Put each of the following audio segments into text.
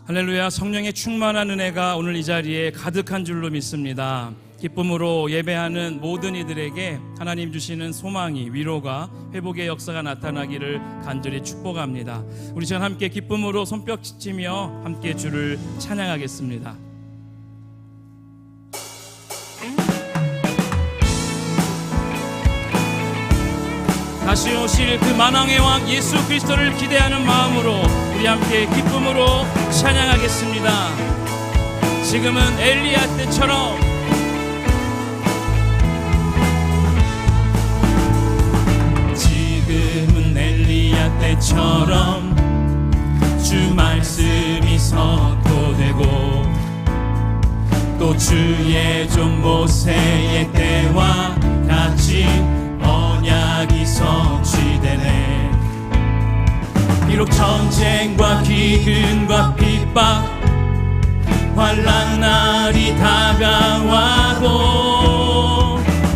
할렐루야. 성령의 충만한 은혜가 오늘 이 자리에 가득한 줄로 믿습니다. 기쁨으로 예배하는 모든 이들에게 하나님 주시는 소망이, 위로가, 회복의 역사가 나타나기를 간절히 축복합니다. 우리 시간 함께 기쁨으로 손뼉치며 함께 주를 찬양하겠습니다. 다시 오실 그 만왕의 왕 예수 그리스도를 기대하는 마음으로 우리 함께 기쁨으로 찬양하겠습니다. 지금은 엘리야 때처럼, 지금은 엘리야 때처럼 주 말씀이 선포되고 또 주의 종 모세의 때와 같이 언약이 성취되네. 비록 전쟁과 기근과 핍박 환난 날이 다가와도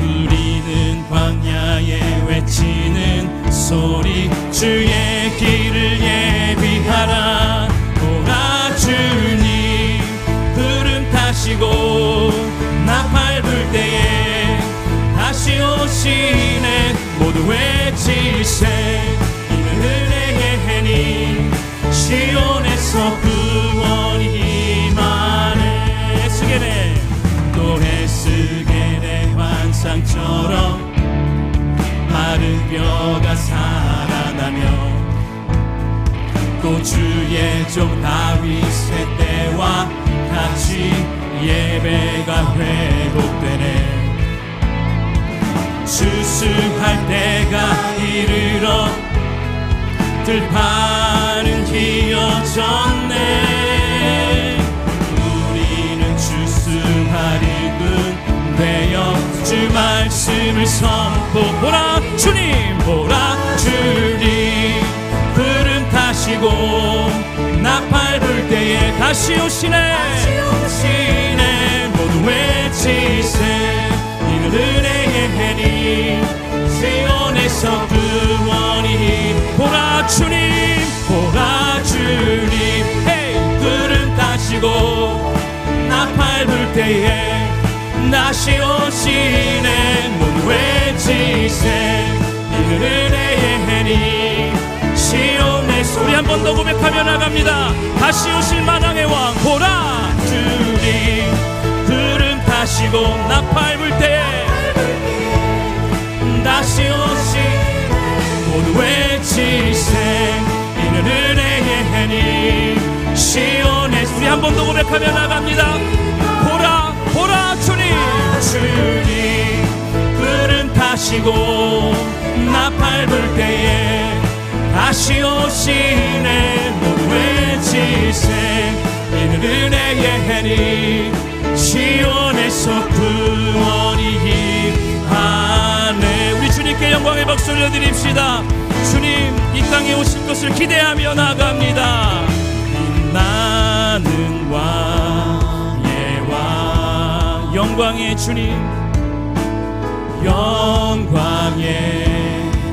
우리는 광야에 외치는 소리, 주의 길을 예비하라. 오라 주님, 구름 타시고 나팔 불 때에 다시 오시네. 모두 외치세. 이는 은혜의 해니 시온에서 구원이 임하네. 에스게네 또 에스게네 환상처럼 마른 뼈가 살아나며 또 주의 종 다윗의 때와 같이 예배가 회복되네. 추수할 때가 이르러 들판은 휘어졌네. 우리는 추수하리군 되어 주 말씀을 선포. 보라 주님, 보라 주님, 구름 타시고 나팔 불 때에 다시 오시네. 모두 외치세. 이는 은혜의 해니 시온에서 구원이. 보라 주님, 보라 주님, 헤이 구름 타시고 나팔 불 때에 다시 오시네. 모두 외치세. 이는 은혜의 해니 시온에서. 우리 한 번 더 고백하며 나갑니다. 다시 오실 만왕의 왕 보라 주님, 구름 타시고 나팔 불 때에 다시 오시. 모두 외치세. 이는 은혜의 해니 시온에서. 우리 한 번 더 고백하며 나갑니다. 보라 보라 주님, 주님 구름 타시고 나팔 불 때에 다시 오시네. 모두 외치세. 이는 은혜의 해니 시온에서 구원이 임하네. 우리 주님께 영광의 박수 올려드립시다. 주님 이 땅에 오실 것을 기대하며 나갑니다. 빛나는 왕의 왕, 영광의 주님, 영광의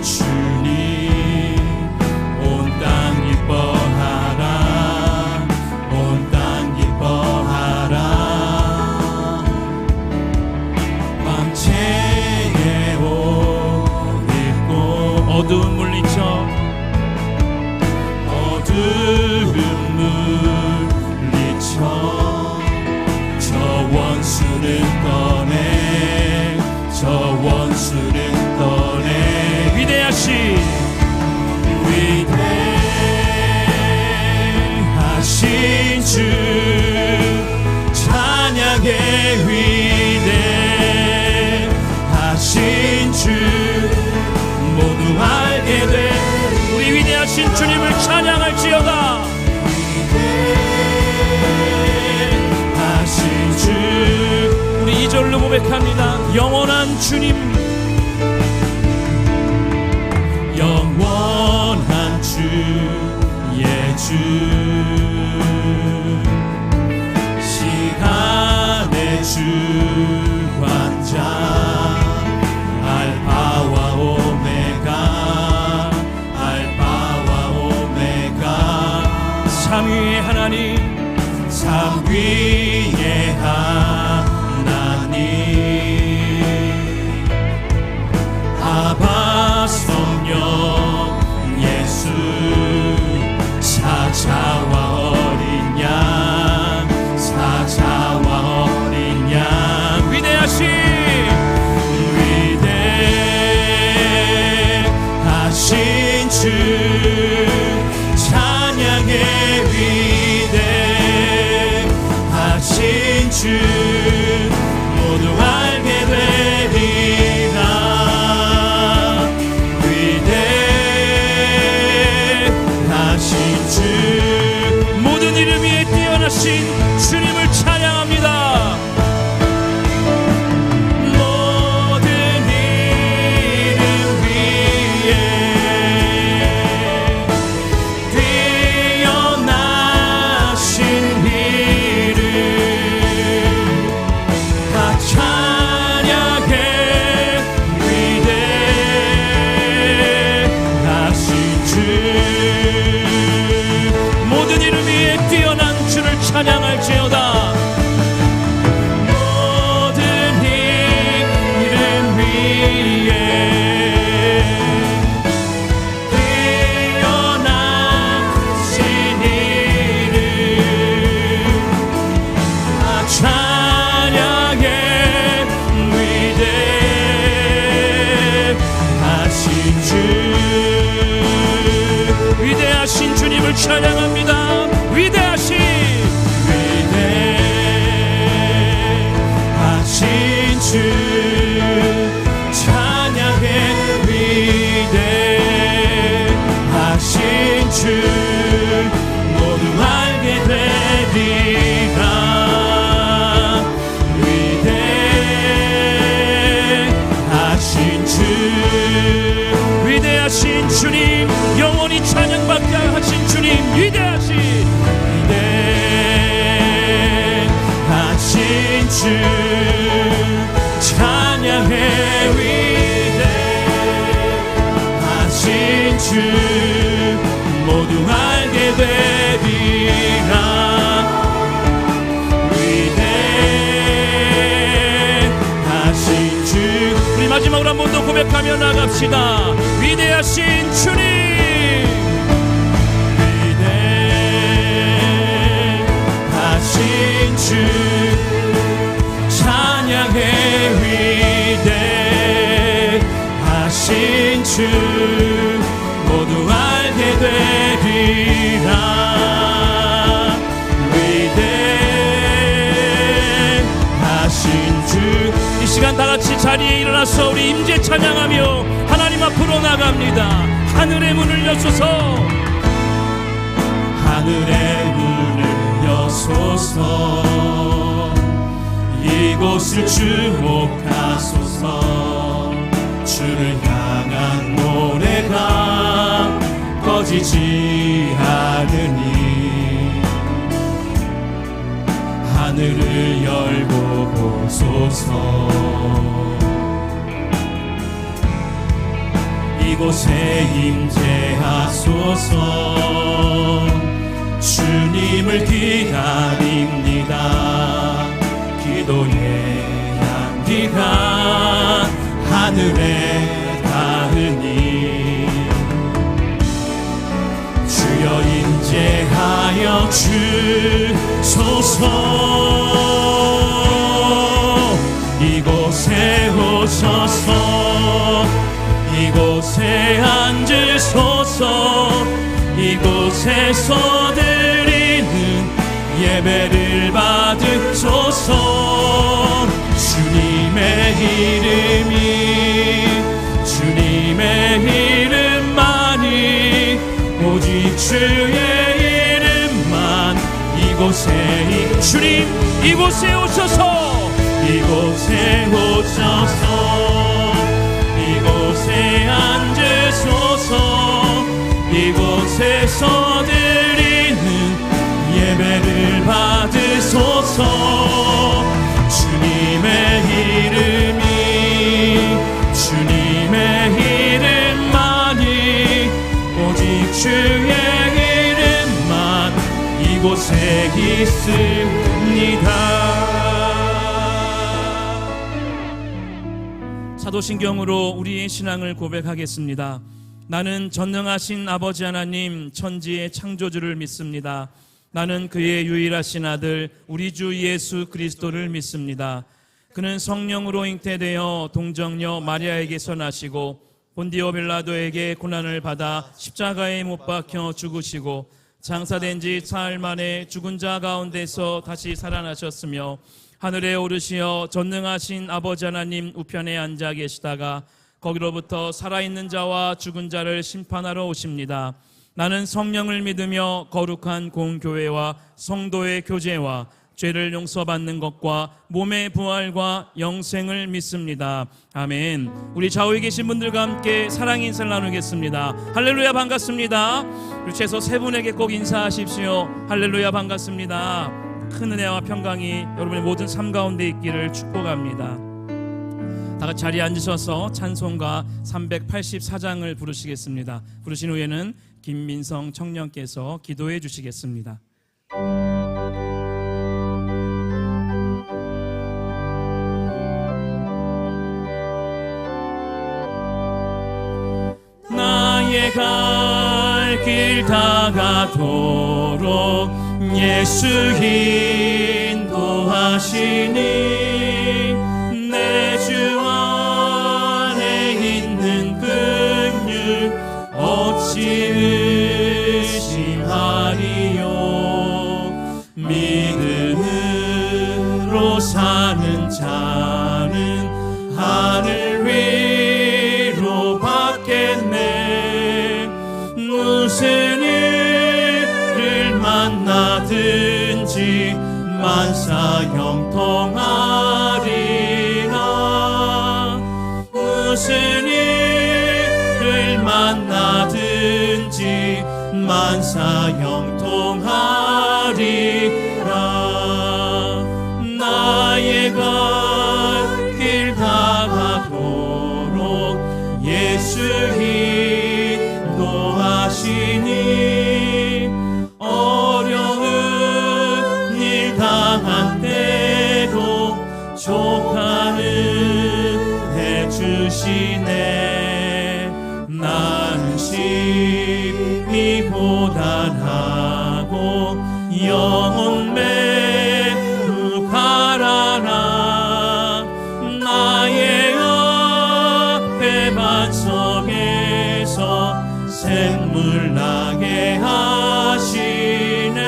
주님, 온 땅 기뻐하라. 온 땅 기뻐하라. 광채의 옷 입고 어두운 물리쳐, 어두운 물리쳐 저 원수는 떠내, 저 원수는 떠내. 위대하신 주 찬양의 위대하신 주 모두 알게 돼. 우리 위대하신 주님을 찬양할지어다. 위대하신 주. 우리 2절로 고백합니다. 영원한 주님, 영원한 주의 주, 시간의 주관자, 알파와 오메가, 알파와 오메가, 삼위의 하나님 삶 위에 하나님 아바 성령 예수 사자와 어린 양 사자와 어린 양 위대하신 주 찬양의 위대하신 주 모두 알게 되리라 위대하신 주 모든 이름 위에 뛰어나신 주님을 찬양합니다. 찬양할지어다. 모든 이름 위에 뛰어나신 이름 찬양의 위대하신 주 위대하신 주님을 찬양합니다. 위대하신 주 찬양의 위대하신 주 모두 알게 되리라 위대하신 주 위대하신 주님 영원히 찬양받게 하신 주님 위대하신 주 찬양의 위대하신 주 모두 알게 되리라 위대하신 주 우리 마지막으로 한 번 더 고백하며 나갑시다. 위대하신 주님 위대하신 주 찬양의 위대하신 주 모두 알게 되리라 위대하신 주 이 시간 다같이 자리에 일어나서 우리 임재 찬양하며 하나님 앞으로 나갑니다. 하늘의 문을 여소서 하늘의 문을 여소서 이곳을 주목하소서 주를 향한 노래가 꺼지지 않으니 하늘을 열고 보소서 이곳에 임재하소서 주님을 기다립니다. 기도의 향기가 하늘에 닿으니 주여 임재하여 주소서 이곳에 오셔서 이곳에 앉으소서 이곳에서 드리는 예배를 받으소서 주님의 주님의 이름만이 오직 주의 이름만 이곳에 주님 이곳에 오셔서 이곳에 오셔서 이곳에 앉으소서 이곳에서 드리는 예배를 받으소서 주님의 이름만이 오직 주의 이름만 이곳에 게 있습니다. 사도신경으로 우리의 신앙을 고백하겠습니다. 나는 전능하신 아버지 하나님 천지의 창조주를 믿습니다. 나는 그의 유일하신 아들 우리 주 예수 그리스도를 믿습니다. 그는 성령으로 잉태되어 동정녀 마리아에게서 나시고 본디오 빌라도에게 고난을 받아 십자가에 못 박혀 죽으시고 장사된 지 사흘 만에 죽은 자 가운데서 다시 살아나셨으며 하늘에 오르시어 전능하신 아버지 하나님 우편에 앉아 계시다가 거기로부터 살아있는 자와 죽은 자를 심판하러 오십니다. 나는 성령을 믿으며 거룩한 공교회와 성도의 교제와 죄를 용서받는 것과 몸의 부활과 영생을 믿습니다. 아멘. 우리 좌우에 계신 분들과 함께 사랑 인사를 나누겠습니다. 할렐루야 반갑습니다. 우리 최소 세 분에게 꼭 인사하십시오. 할렐루야 반갑습니다. 큰 은혜와 평강이 여러분의 모든 삶 가운데 있기를 축복합니다. 다 같이 자리에 앉으셔서 찬송가 384장을 부르시겠습니다. 부르신 후에는 김민성 청년께서 기도해 주시겠습니다. 나의 갈 길 다가도록 예수 인도하시니 내 주 안에 있는 긍휼 어찌 의심하리요. 믿음으로 사는 자는 하늘 위로 받겠네. 무슨 일을 만나든지 만사 형통하리라. 무슨 일을 만나든지 만사 형통하리라. 나의 갈 길 다가도록 예수 인도하시니 어려운 일 당한 때도 족한 은혜 주시네. 나는 심히 고단하고 영혼 매우 가라나. 나의 앞에 반석에서 샘물 나게 하시네.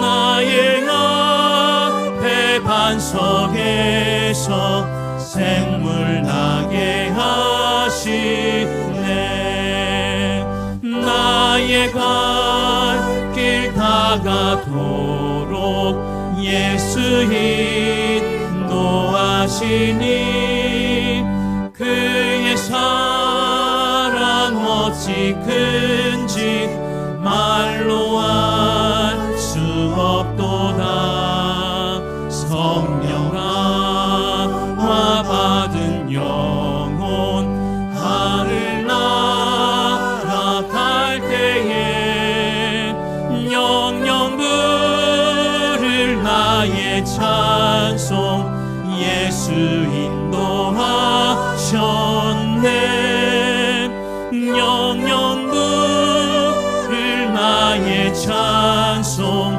나의 앞에 반석에서 샘물 나게 하시네. 나의 갈 길 다가도록 예수 인도하시니 그의 사랑 어찌 큰지 말로 알 수 없도다. 성령아 받은 영혼 하늘 날아갈 때에 영영 부를 나의 찬송 예수 인도하셨네. 영영 부를 나의 찬송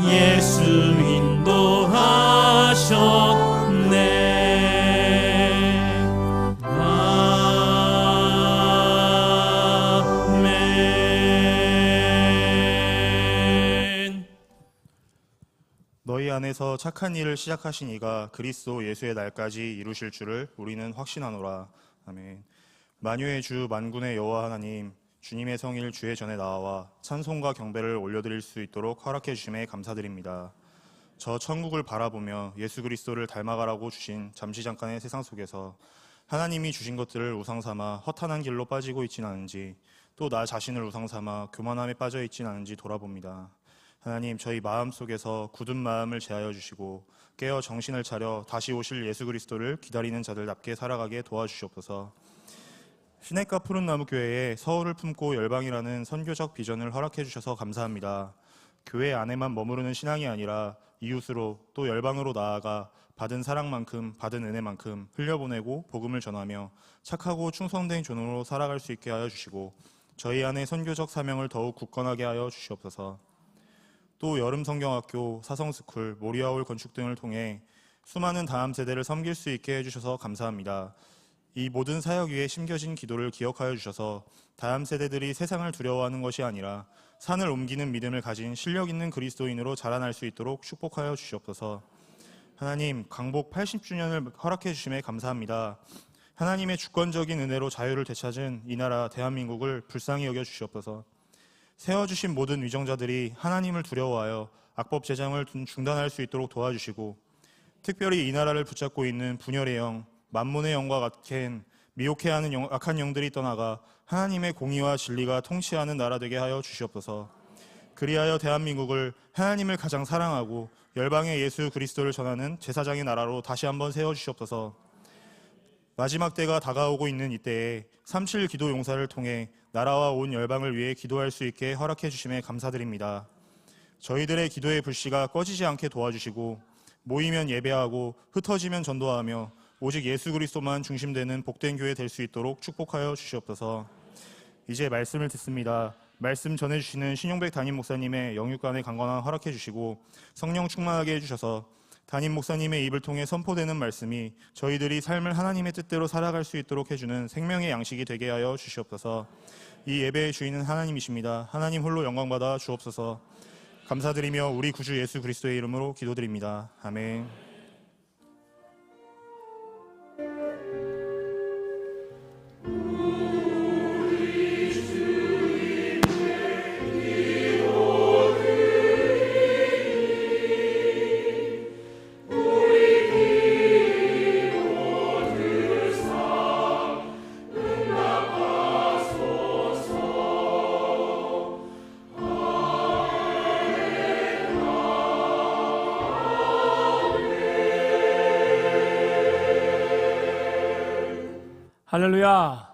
예수 인도하셨네. 아멘. 너희 안에서 착한 일을 시작하신 이가 그리스도 예수의 날까지 이루실 줄을 우리는 확신하노라. 아멘. 만유의 주 만군의 여호와 하나님, 주님의 성일 주의 전에 나와 찬송과 경배를 올려드릴 수 있도록 허락해 주심에 감사드립니다. 저 천국을 바라보며 예수 그리스도를 닮아가라고 주신 잠시 잠깐의 세상 속에서 하나님이 주신 것들을 우상삼아 허탄한 길로 빠지고 있진 않은지, 또 나 자신을 우상삼아 교만함에 빠져 있진 않은지 돌아봅니다. 하나님, 저희 마음속에서 굳은 마음을 제하여 주시고 깨어 정신을 차려 다시 오실 예수 그리스도를 기다리는 자들답게 살아가게 도와주시옵소서. 시냇가 푸른 나무 교회에 서울을 품고 열방이라는 선교적 비전을 허락해 주셔서 감사합니다. 교회 안에만 머무르는 신앙이 아니라 이웃으로 또 열방으로 나아가 받은 사랑만큼 받은 은혜만큼 흘려보내고 복음을 전하며 착하고 충성된 존으로 살아갈 수 있게 하여 주시고 저희 안에 선교적 사명을 더욱 굳건하게 하여 주시옵소서. 또 여름성경학교, 사성스쿨, 모리아홀 건축 등을 통해 수많은 다음 세대를 섬길 수 있게 해주셔서 감사합니다. 이 모든 사역 위에 심겨진 기도를 기억하여 주셔서 다음 세대들이 세상을 두려워하는 것이 아니라 산을 옮기는 믿음을 가진 실력 있는 그리스도인으로 자라날 수 있도록 축복하여 주시옵소서. 하나님, 강복 80주년을 허락해 주심에 감사합니다. 하나님의 주권적인 은혜로 자유를 되찾은 이 나라 대한민국을 불쌍히 여겨 주시옵소서. 세워주신 모든 위정자들이 하나님을 두려워하여 악법 제장을 중단할 수 있도록 도와주시고 특별히 이 나라를 붙잡고 있는 분열의 영, 만몬의 영과 같은 미혹해하는 악한 영들이 떠나가 하나님의 공의와 진리가 통치하는 나라 되게 하여 주시옵소서. 그리하여 대한민국을 하나님을 가장 사랑하고 열방의 예수 그리스도를 전하는 제사장의 나라로 다시 한번 세워주시옵소서. 마지막 때가 다가오고 있는 이때에 3.7 기도 용사를 통해 나라와 온 열방을 위해 기도할 수 있게 허락해 주심에 감사드립니다. 저희들의 기도의 불씨가 꺼지지 않게 도와주시고 모이면 예배하고 흩어지면 전도하며 오직 예수 그리스도만 중심되는 복된 교회 될 수 있도록 축복하여 주시옵소서. 이제 말씀을 듣습니다. 말씀 전해주시는 신용백 담임 목사님의 영육간의 강건함 허락해 주시고 성령 충만하게 해주셔서 담임 목사님의 입을 통해 선포되는 말씀이 저희들이 삶을 하나님의 뜻대로 살아갈 수 있도록 해주는 생명의 양식이 되게 하여 주시옵소서. 이 예배의 주인은 하나님이십니다. 하나님 홀로 영광받아 주옵소서. 감사드리며 우리 구주 예수 그리스도의 이름으로 기도드립니다. 아멘. 할렐루야.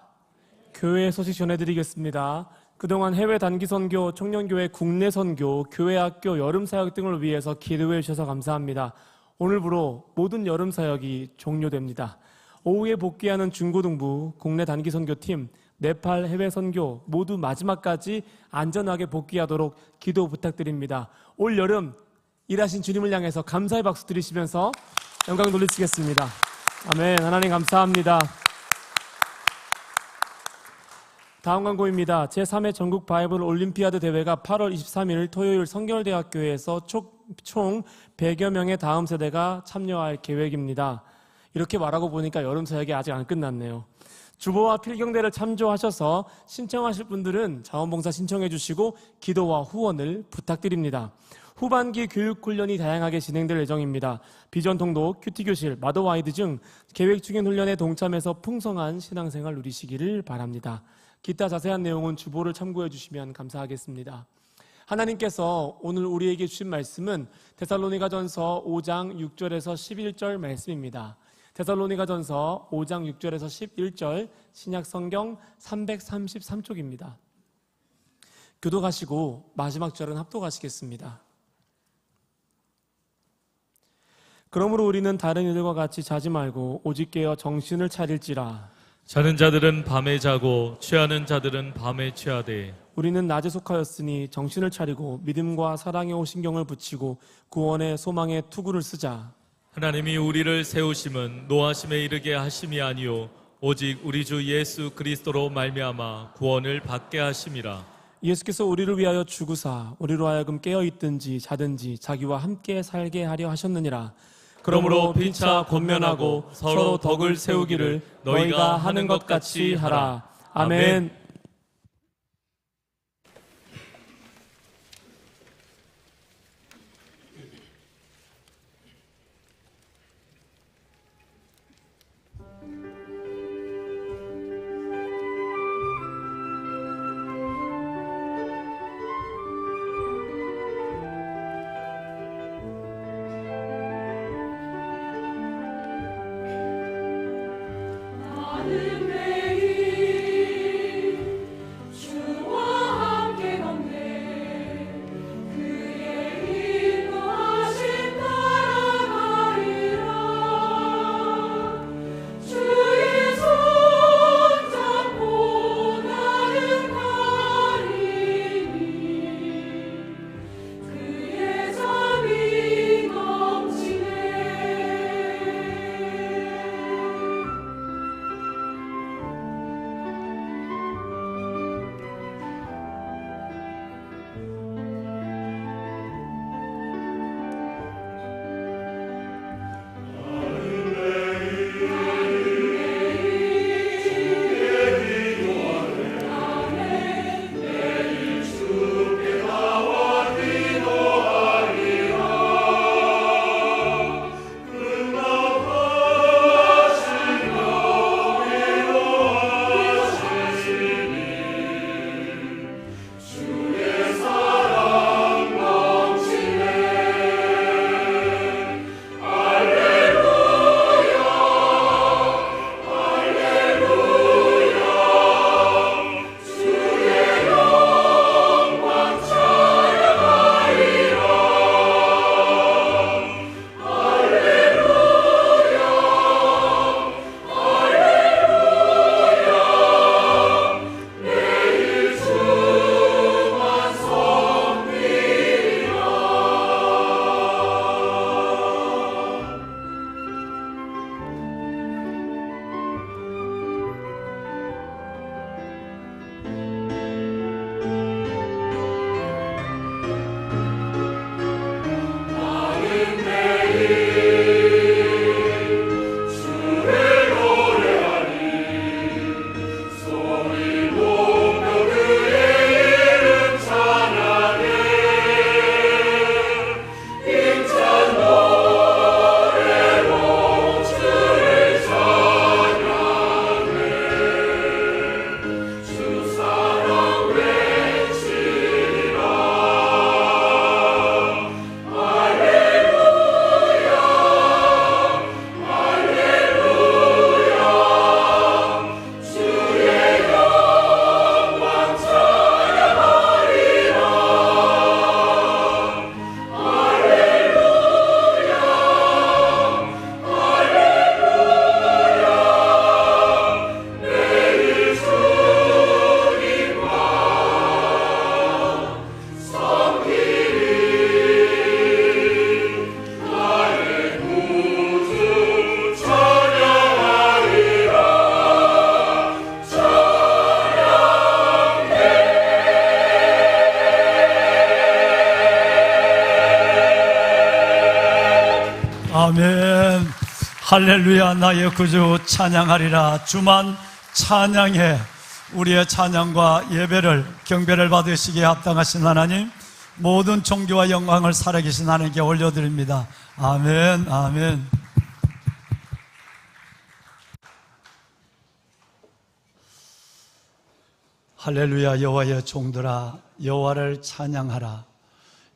교회 소식 전해드리겠습니다. 그동안 해외 단기 선교, 청년교회 국내 선교, 교회 학교 여름 사역 등을 위해서 기도해 주셔서 감사합니다. 오늘부로 모든 여름 사역이 종료됩니다. 오후에 복귀하는 중고등부, 국내 단기 선교팀, 네팔 해외 선교 모두 마지막까지 안전하게 복귀하도록 기도 부탁드립니다. 올 여름 일하신 주님을 향해서 감사의 박수 드리시면서 영광 돌리시겠습니다. 아멘. 하나님 감사합니다. 다음 광고입니다. 제3회 전국 바이블 올림피아드 대회가 8월 23일 토요일 성결대학교에서 총 100여 명의 다음 세대가 참여할 계획입니다. 이렇게 말하고 보니까 여름 사역이 아직 안 끝났네요. 주보와 필경대를 참조하셔서 신청하실 분들은 자원봉사 신청해 주시고 기도와 후원을 부탁드립니다. 후반기 교육훈련이 다양하게 진행될 예정입니다. 비전통독, 큐티교실, 마더와이드 등 계획 중인 훈련에 동참해서 풍성한 신앙생활 누리시기를 바랍니다. 기타 자세한 내용은 주보를 참고해 주시면 감사하겠습니다. 하나님께서 오늘 우리에게 주신 말씀은 데살로니가전서 5장 6절에서 11절 말씀입니다. 데살로니가전서 5장 6절에서 11절 신약성경 333쪽입니다. 교독하시고 마지막 절은 합독하시겠습니다. 그러므로 우리는 다른 이들과 같이 자지 말고 오직 깨어 정신을 차릴지라. 자는 자들은 밤에 자고 취하는 자들은 밤에 취하되 우리는 낮에 속하였으니 정신을 차리고 믿음과 사랑에 오신경을 붙이고 구원의 소망의 투구를 쓰자. 하나님이 우리를 세우심은 노하심에 이르게 하심이 아니요 오직 우리 주 예수 그리스도로 말미암아 구원을 받게 하심이라. 예수께서 우리를 위하여 죽으사 우리로 하여금 깨어있든지 자든지 자기와 함께 살게 하려 하셨느니라. 그러므로 피차 권면하고 서로 덕을 세우기를 너희가 하는 것 같이 하라. 아멘. 나는 매일 아멘. 할렐루야. 나의 구주 찬양하리라. 주만 찬양해. 우리의 찬양과 예배를 경배를 받으시기에 합당하신 하나님, 모든 존귀와 영광을 살아계신 하나님께 올려드립니다. 아멘. 아멘. 할렐루야. 여호와의 종들아, 여호와를 찬양하라.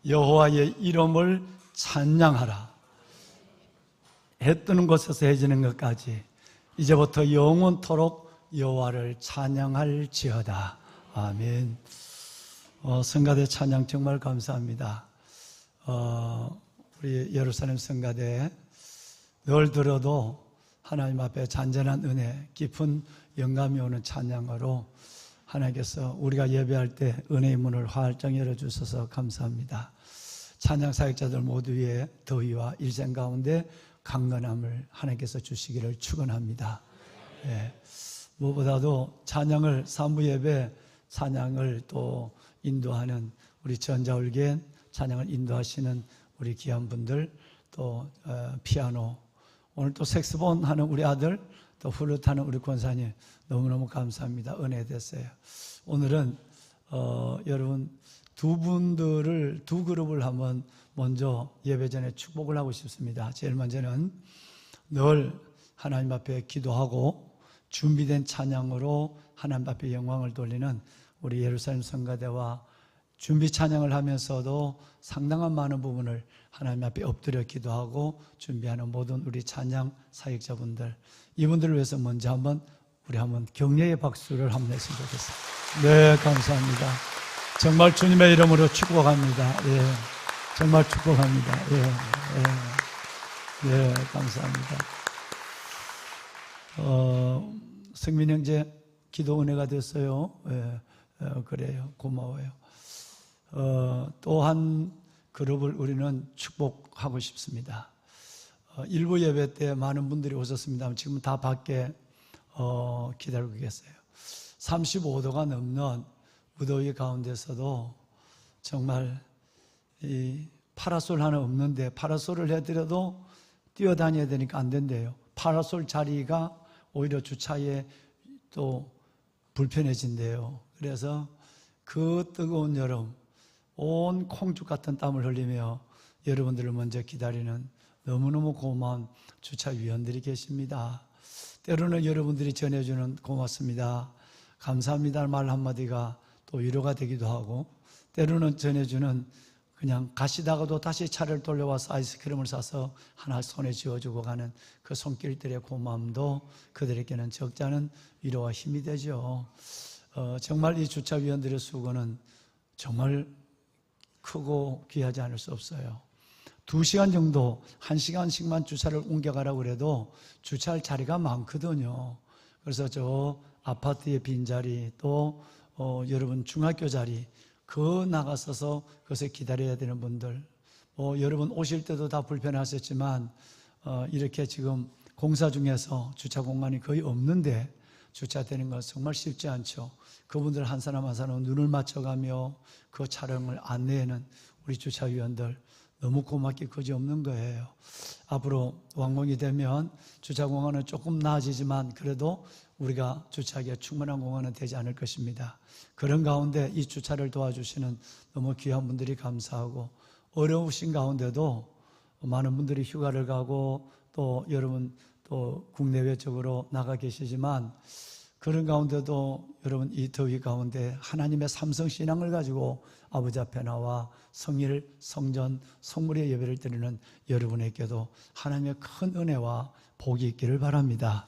여호와의 이름을 찬양하라. 해 뜨는 곳에서 해 지는 것까지 이제부터 영원토록 여호와를 찬양할지어다. 아멘. 성가대 찬양 정말 감사합니다. 우리 예루살렘 성가대 늘 들어도 하나님 앞에 잔잔한 은혜, 깊은 영감이 오는 찬양으로 하나님께서 우리가 예배할 때 은혜의 문을 활짝 열어주셔서 감사합니다. 찬양 사역자들 모두 위에 더위와 일생 가운데 강건함을 하나님께서 주시기를 축원합니다. 예. 무엇보다도 찬양을 산부 예배 찬양을 또 인도하는 우리 전자울겐 찬양을 인도하시는 우리 귀한 분들, 또 피아노, 오늘 또 색스폰 하는 우리 아들, 또 플루트 하는 우리 권사님 너무너무 감사합니다. 은혜 됐어요. 오늘은 여러분 두 그룹을 한번 먼저 예배 전에 축복을 하고 싶습니다. 제일 먼저는 늘 하나님 앞에 기도하고 준비된 찬양으로 하나님 앞에 영광을 돌리는 우리 예루살렘 성가대와 준비 찬양을 하면서도 상당한 많은 부분을 하나님 앞에 엎드려 기도하고 준비하는 모든 우리 찬양 사역자분들, 이분들을 위해서 먼저 우리 한번 격려의 박수를 한번 냈으면 좋겠습니다. 네, 감사합니다. 정말 주님의 이름으로 축복합니다. 예, 정말 축복합니다. 예, 예, 예, 감사합니다. 승민 형제 기도 은혜가 됐어요. 예, 그래요. 고마워요. 또 한 그룹을 우리는 축복하고 싶습니다. 일부 예배 때 많은 분들이 오셨습니다만 지금 다 밖에 기다리고 계세요. 35도가 넘는 무더위 가운데서도 정말 이 파라솔 하나 없는데 파라솔을 해드려도 뛰어다녀야 되니까 안 된대요. 파라솔 자리가 오히려 주차에 또 불편해진대요. 그래서 그 뜨거운 여름 온 콩죽 같은 땀을 흘리며 여러분들을 먼저 기다리는 너무너무 고마운 주차위원들이 계십니다. 때로는 여러분들이 전해주는 고맙습니다, 감사합니다 말 한마디가 또 위로가 되기도 하고, 때로는 전해주는 그냥 가시다가도 다시 차를 돌려와서 아이스크림을 사서 하나 손에 쥐어주고 가는 그 손길들의 고마움도 그들에게는 적지 않은 위로와 힘이 되죠. 정말 이 주차위원들의 수고는 정말 크고 귀하지 않을 수 없어요. 2시간 정도 1시간씩만 주차를 옮겨가라고 그래도 주차할 자리가 많거든요. 그래서 저 아파트의 빈자리, 또 여러분 중학교 자리 그 나가서서 그것에 기다려야 되는 분들, 여러분 오실 때도 다 불편하셨지만 이렇게 지금 공사 중에서 주차 공간이 거의 없는데 주차되는 건 정말 쉽지 않죠. 그분들 한 사람 한 사람 눈을 맞춰가며 그 촬영을 안내하는 우리 주차위원들 너무 고맙게 그지없는 거예요. 앞으로 완공이 되면 주차 공간은 조금 나아지지만 그래도 우리가 주차하기에 충분한 공간은 되지 않을 것입니다. 그런 가운데 이 주차를 도와주시는 너무 귀한 분들이 감사하고, 어려우신 가운데도 많은 분들이 휴가를 가고 또 여러분 또 국내외적으로 나가 계시지만 그런 가운데도 여러분 이 더위 가운데 하나님의 삼성신앙을 가지고 아버지 앞에 나와 성일, 성전, 성물의 예배를 드리는 여러분에게도 하나님의 큰 은혜와 복이 있기를 바랍니다.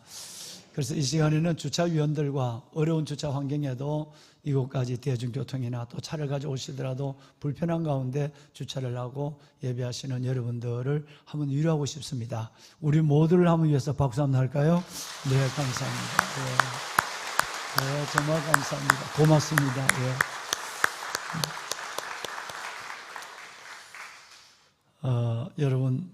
그래서 이 시간에는 주차위원들과 어려운 주차 환경에도 이곳까지 대중교통이나 또 차를 가지고 오시더라도 불편한 가운데 주차를 하고 예배하시는 여러분들을 한번 위로하고 싶습니다. 우리 모두를 한번 위해서 박수 한번 할까요? 네, 감사합니다. 네, 정말 감사합니다. 고맙습니다. 예. 여러분,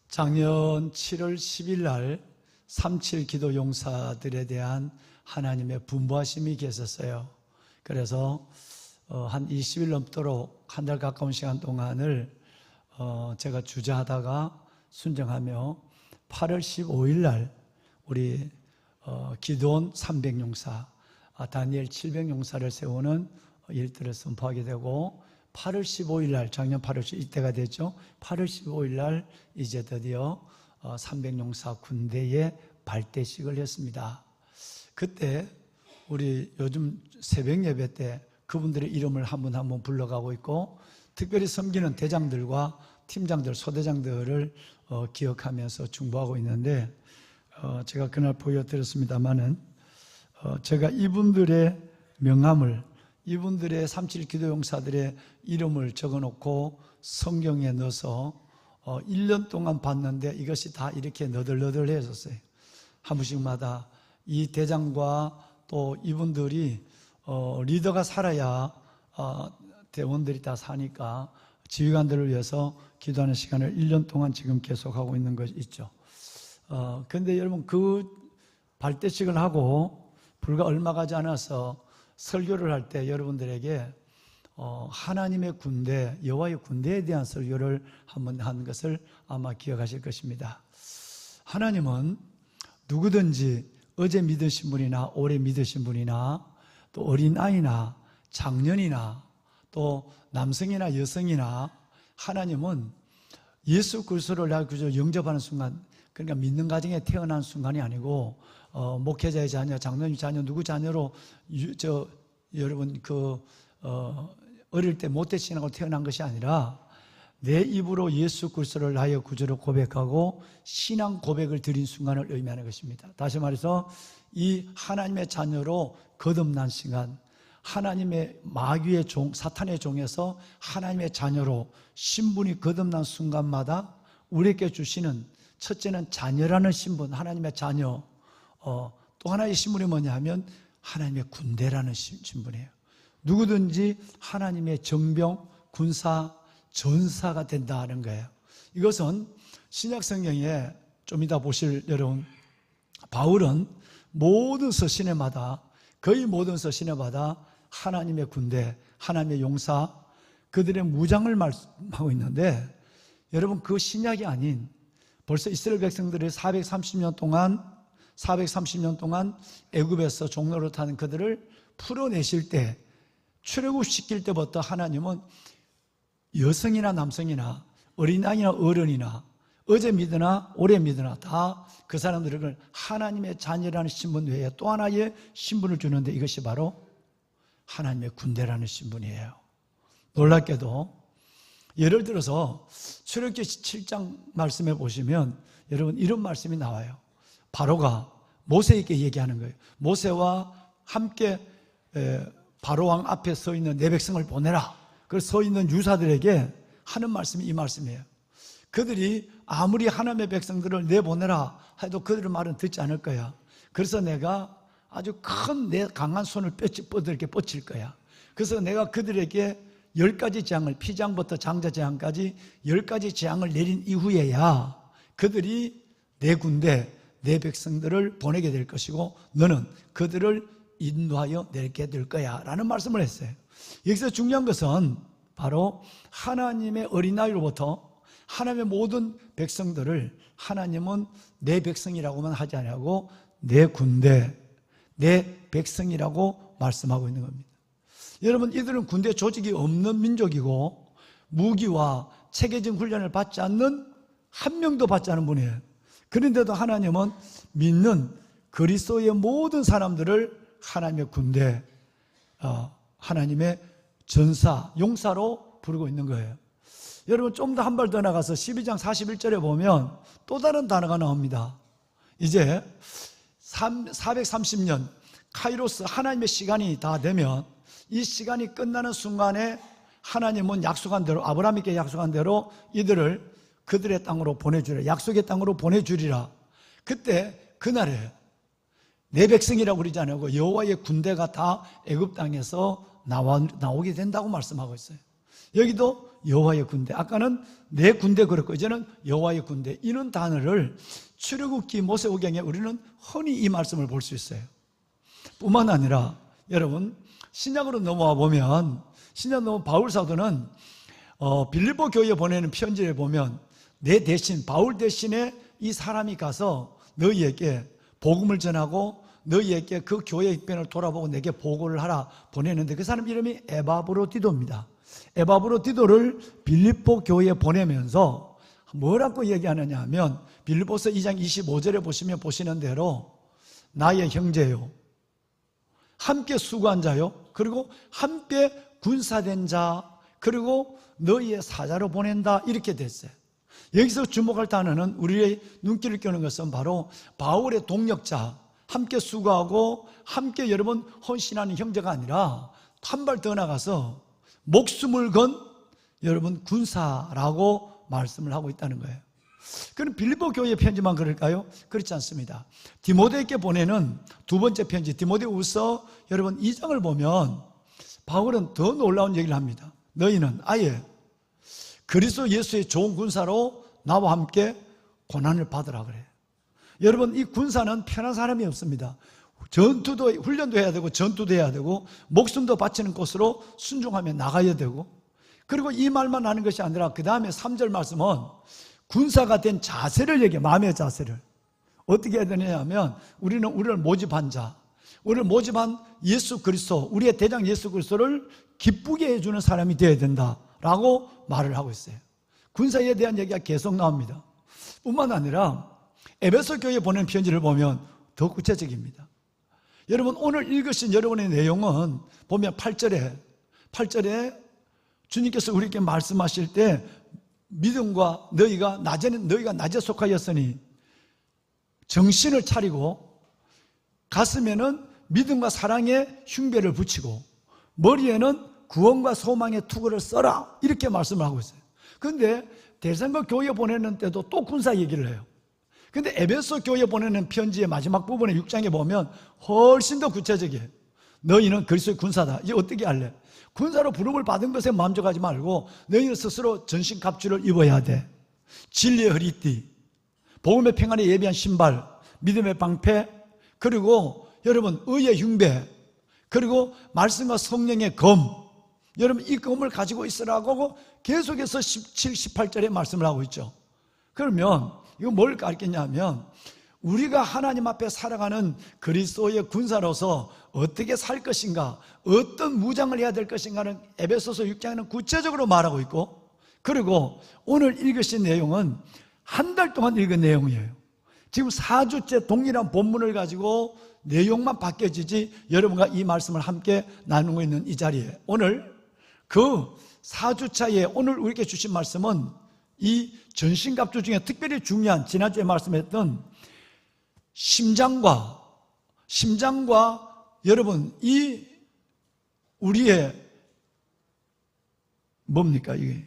작년 7월 10일 날 37 기도 용사들에 대한 하나님의 분부하심이 계셨어요. 그래서 한 20일 넘도록 한 달 가까운 시간 동안을 제가 주재하다가 순정하며 8월 15일 날 우리 기도원 300용사, 다니엘 700용사를 세우는 일들을 선포하게 되고 8월 15일 날, 작년 8월 이때가 됐죠. 8월 15일 날 이제 드디어 300용사 군대의 발대식을 했습니다. 그때 우리 요즘 새벽 예배 때 그분들의 이름을 한 분 한 분 불러가고 있고, 특별히 섬기는 대장들과 팀장들, 소대장들을 기억하면서 중보하고 있는데, 제가 그날 보여드렸습니다마는 제가 이분들의 명함을, 이분들의 37 기도용사들의 이름을 적어놓고 성경에 넣어서 1년 동안 봤는데 이것이 다 이렇게 너덜너덜해졌어요. 한 분씩마다 이 대장과 또 이분들이 리더가 살아야 대원들이 다 사니까 지휘관들을 위해서 기도하는 시간을 1년 동안 지금 계속하고 있는 것이 있죠. 그런데 여러분, 그 발대식을 하고 불과 얼마 가지 않아서 설교를 할 때 여러분들에게 하나님의 군대, 여호와의 군대에 대한 설교를 한번 한 것을 아마 기억하실 것입니다. 하나님은 누구든지 어제 믿으신 분이나 올해 믿으신 분이나 또 어린아이나 장년이나 또 남성이나 여성이나 하나님은 예수 그리스도를 나의 구주로 영접하는 순간, 그러니까 믿는 가정에 태어난 순간이 아니고 목회자의 자녀, 장로님 자녀, 누구 자녀로 여러분 어릴 때 모태신앙으로 태어난 것이 아니라 내 입으로 예수 그리스도를 나의 구주로 고백하고 신앙 고백을 드린 순간을 의미하는 것입니다. 다시 말해서 이 하나님의 자녀로 거듭난 시간, 하나님의 마귀의 종, 사탄의 종에서 하나님의 자녀로 신분이 거듭난 순간마다 우리에게 주시는, 첫째는 자녀라는 신분, 하나님의 자녀. 또 하나의 신분이 뭐냐 하면 하나님의 군대라는 신분이에요. 누구든지 하나님의 정병, 군사, 전사가 된다 하는 거예요. 이것은 신약 성경에 좀 이따 보실 여러분, 바울은 모든 서신에마다, 거의 모든 서신에마다 하나님의 군대, 하나님의 용사, 그들의 무장을 말씀하고 있는데, 여러분, 그 신약이 아닌 벌써 이스라엘 백성들이 430년 동안 애굽에서 종로를 타는 그들을 풀어내실 때, 출애굽시킬 때부터 하나님은 여성이나 남성이나 어린아이나 어른이나 어제 믿으나 올해 믿으나 다 그 사람들을 하나님의 자녀라는 신분 외에 또 하나의 신분을 주는데, 이것이 바로 하나님의 군대라는 신분이에요. 놀랍게도 예를 들어서 출애굽기 7장 말씀해 보시면 여러분, 이런 말씀이 나와요. 바로가 모세에게 얘기하는 거예요. 모세와 함께 바로왕 앞에 서 있는 내 백성을 보내라. 그 서 있는 유사들에게 하는 말씀이 이 말씀이에요. 그들이 아무리 하나님의 백성들을 내보내라 해도 그들의 말은 듣지 않을 거야. 그래서 내가 아주 큰 내 강한 손을 뻗을게 뻗칠 거야. 그래서 내가 그들에게 10가지 재앙을, 피장부터 장자 재앙까지 10가지 재앙을 내린 이후에야 그들이 내 군대, 내 백성들을 보내게 될 것이고 너는 그들을 인도하여 내게 될 거야 라는 말씀을 했어요. 여기서 중요한 것은 바로 하나님의 어린아이로부터 하나님의 모든 백성들을 하나님은 내 백성이라고만 하지 않고 내 군대, 내 백성이라고 말씀하고 있는 겁니다. 여러분, 이들은 군대 조직이 없는 민족이고 무기와 체계적인 훈련을 받지 않는, 한 명도 받지 않은 분이에요. 그런데도 하나님은 믿는 그리스도의 모든 사람들을 하나님의 군대, 하나님의 전사, 용사로 부르고 있는 거예요. 여러분, 좀 더 한 발 더 나가서 12장 41절에 보면 또 다른 단어가 나옵니다. 이제 430년 카이로스, 하나님의 시간이 다 되면 이 시간이 끝나는 순간에 하나님은 약속한 대로, 아브라함에게 약속한 대로 이들을 그들의 땅으로 보내주리라, 약속의 땅으로 보내주리라. 그때 그날에 내 백성이라고 그러지 않고 여호와의 군대가 다 애굽 땅에서 나오게 된다고 말씀하고 있어요. 여기도 여호와의 군대, 아까는 내 군대 그렇고 이제는 여호와의 군대, 이런 단어를 출애굽기 모세오경에 우리는 흔히 이 말씀을 볼 수 있어요. 뿐만 아니라 여러분, 신약으로 넘어와 보면, 신약 넘어 바울 사도는 빌립보 교회에 보내는 편지를 보면 내 대신, 바울 대신에 이 사람이 가서 너희에게 복음을 전하고 너희에게 그 교회 입변을 돌아보고 내게 보고를 하라 보내는데, 그 사람 이름이 에바브로디도입니다. 에바브로디도를 빌립보 교회에 보내면서 뭐라고 얘기하느냐 하면, 빌립보서 2장 25절에 보시면 보시는 대로 나의 형제요, 함께 수고한 자요, 그리고 함께 군사된 자, 그리고 너희의 사자로 보낸다, 이렇게 됐어요. 여기서 주목할 단어는, 우리의 눈길을 끄는 것은 바로 바울의 동력자, 함께 수고하고 함께 여러분 헌신하는 형제가 아니라 한 발 더 나가서 목숨을 건 여러분 군사라고 말씀을 하고 있다는 거예요. 그럼 빌립보 교회 편지만 그럴까요? 그렇지 않습니다. 디모데에게 보내는 두 번째 편지 디모데후서 여러분 2장을 보면 바울은 더 놀라운 얘기를 합니다. 너희는 아예 그리스도 예수의 좋은 군사로 나와 함께 고난을 받으라 그래요. 여러분, 이 군사는 편한 사람이 없습니다. 전투도, 훈련도 해야 되고 전투도 해야 되고 목숨도 바치는 곳으로 순종하며 나가야 되고, 그리고 이 말만 하는 것이 아니라 그 다음에 3절 말씀은 군사가 된 자세를 얘기해요. 마음의 자세를 어떻게 해야 되느냐 하면, 우리는 우리를 모집한 자, 우리를 모집한 예수 그리스도, 우리의 대장 예수 그리스도를 기쁘게 해주는 사람이 되어야 된다라고 말을 하고 있어요. 군사에 대한 얘기가 계속 나옵니다. 뿐만 아니라 에베소 교회에 보낸 편지를 보면 더 구체적입니다. 여러분, 오늘 읽으신 여러분의 내용은 보면 8절에 주님께서 우리에게 말씀하실 때, 믿음과 너희가 낮에 속하였으니 정신을 차리고 가슴에는 믿음과 사랑의 흉배를 붙이고 머리에는 구원과 소망의 투구를 써라, 이렇게 말씀을 하고 있어요. 그런데 데살로니가 교회에 보내는 때도 또 군사 얘기를 해요. 근데 에베소 교회에 보내는 편지의 마지막 부분에 6장에 보면 훨씬 더 구체적이에요. 너희는 그리스도의 군사다. 이제 어떻게 할래? 군사로 부름을 받은 것에 만족하지 말고 너희는 스스로 전신갑주를 입어야 돼. 진리의 허리띠, 복음의 평안에 예비한 신발, 믿음의 방패, 그리고 여러분 의의 흉배, 그리고 말씀과 성령의 검, 여러분 이 검을 가지고 있으라고 계속해서 17, 18절에 말씀을 하고 있죠. 그러면 이거 뭘 가르치냐 하면, 우리가 하나님 앞에 살아가는 그리스도의 군사로서 어떻게 살 것인가, 어떤 무장을 해야 될 것인가는 에베소서 6장에는 구체적으로 말하고 있고, 그리고 오늘 읽으신 내용은 한 달 동안 읽은 내용이에요. 지금 4주째 동일한 본문을 가지고 내용만 바뀌어지지 여러분과 이 말씀을 함께 나누고 있는 이 자리에, 오늘 그 4주차에 오늘 우리에게 주신 말씀은 이 전신갑주 중에 특별히 중요한, 지난주에 말씀했던 심장과 여러분 이 우리의 뭡니까 이게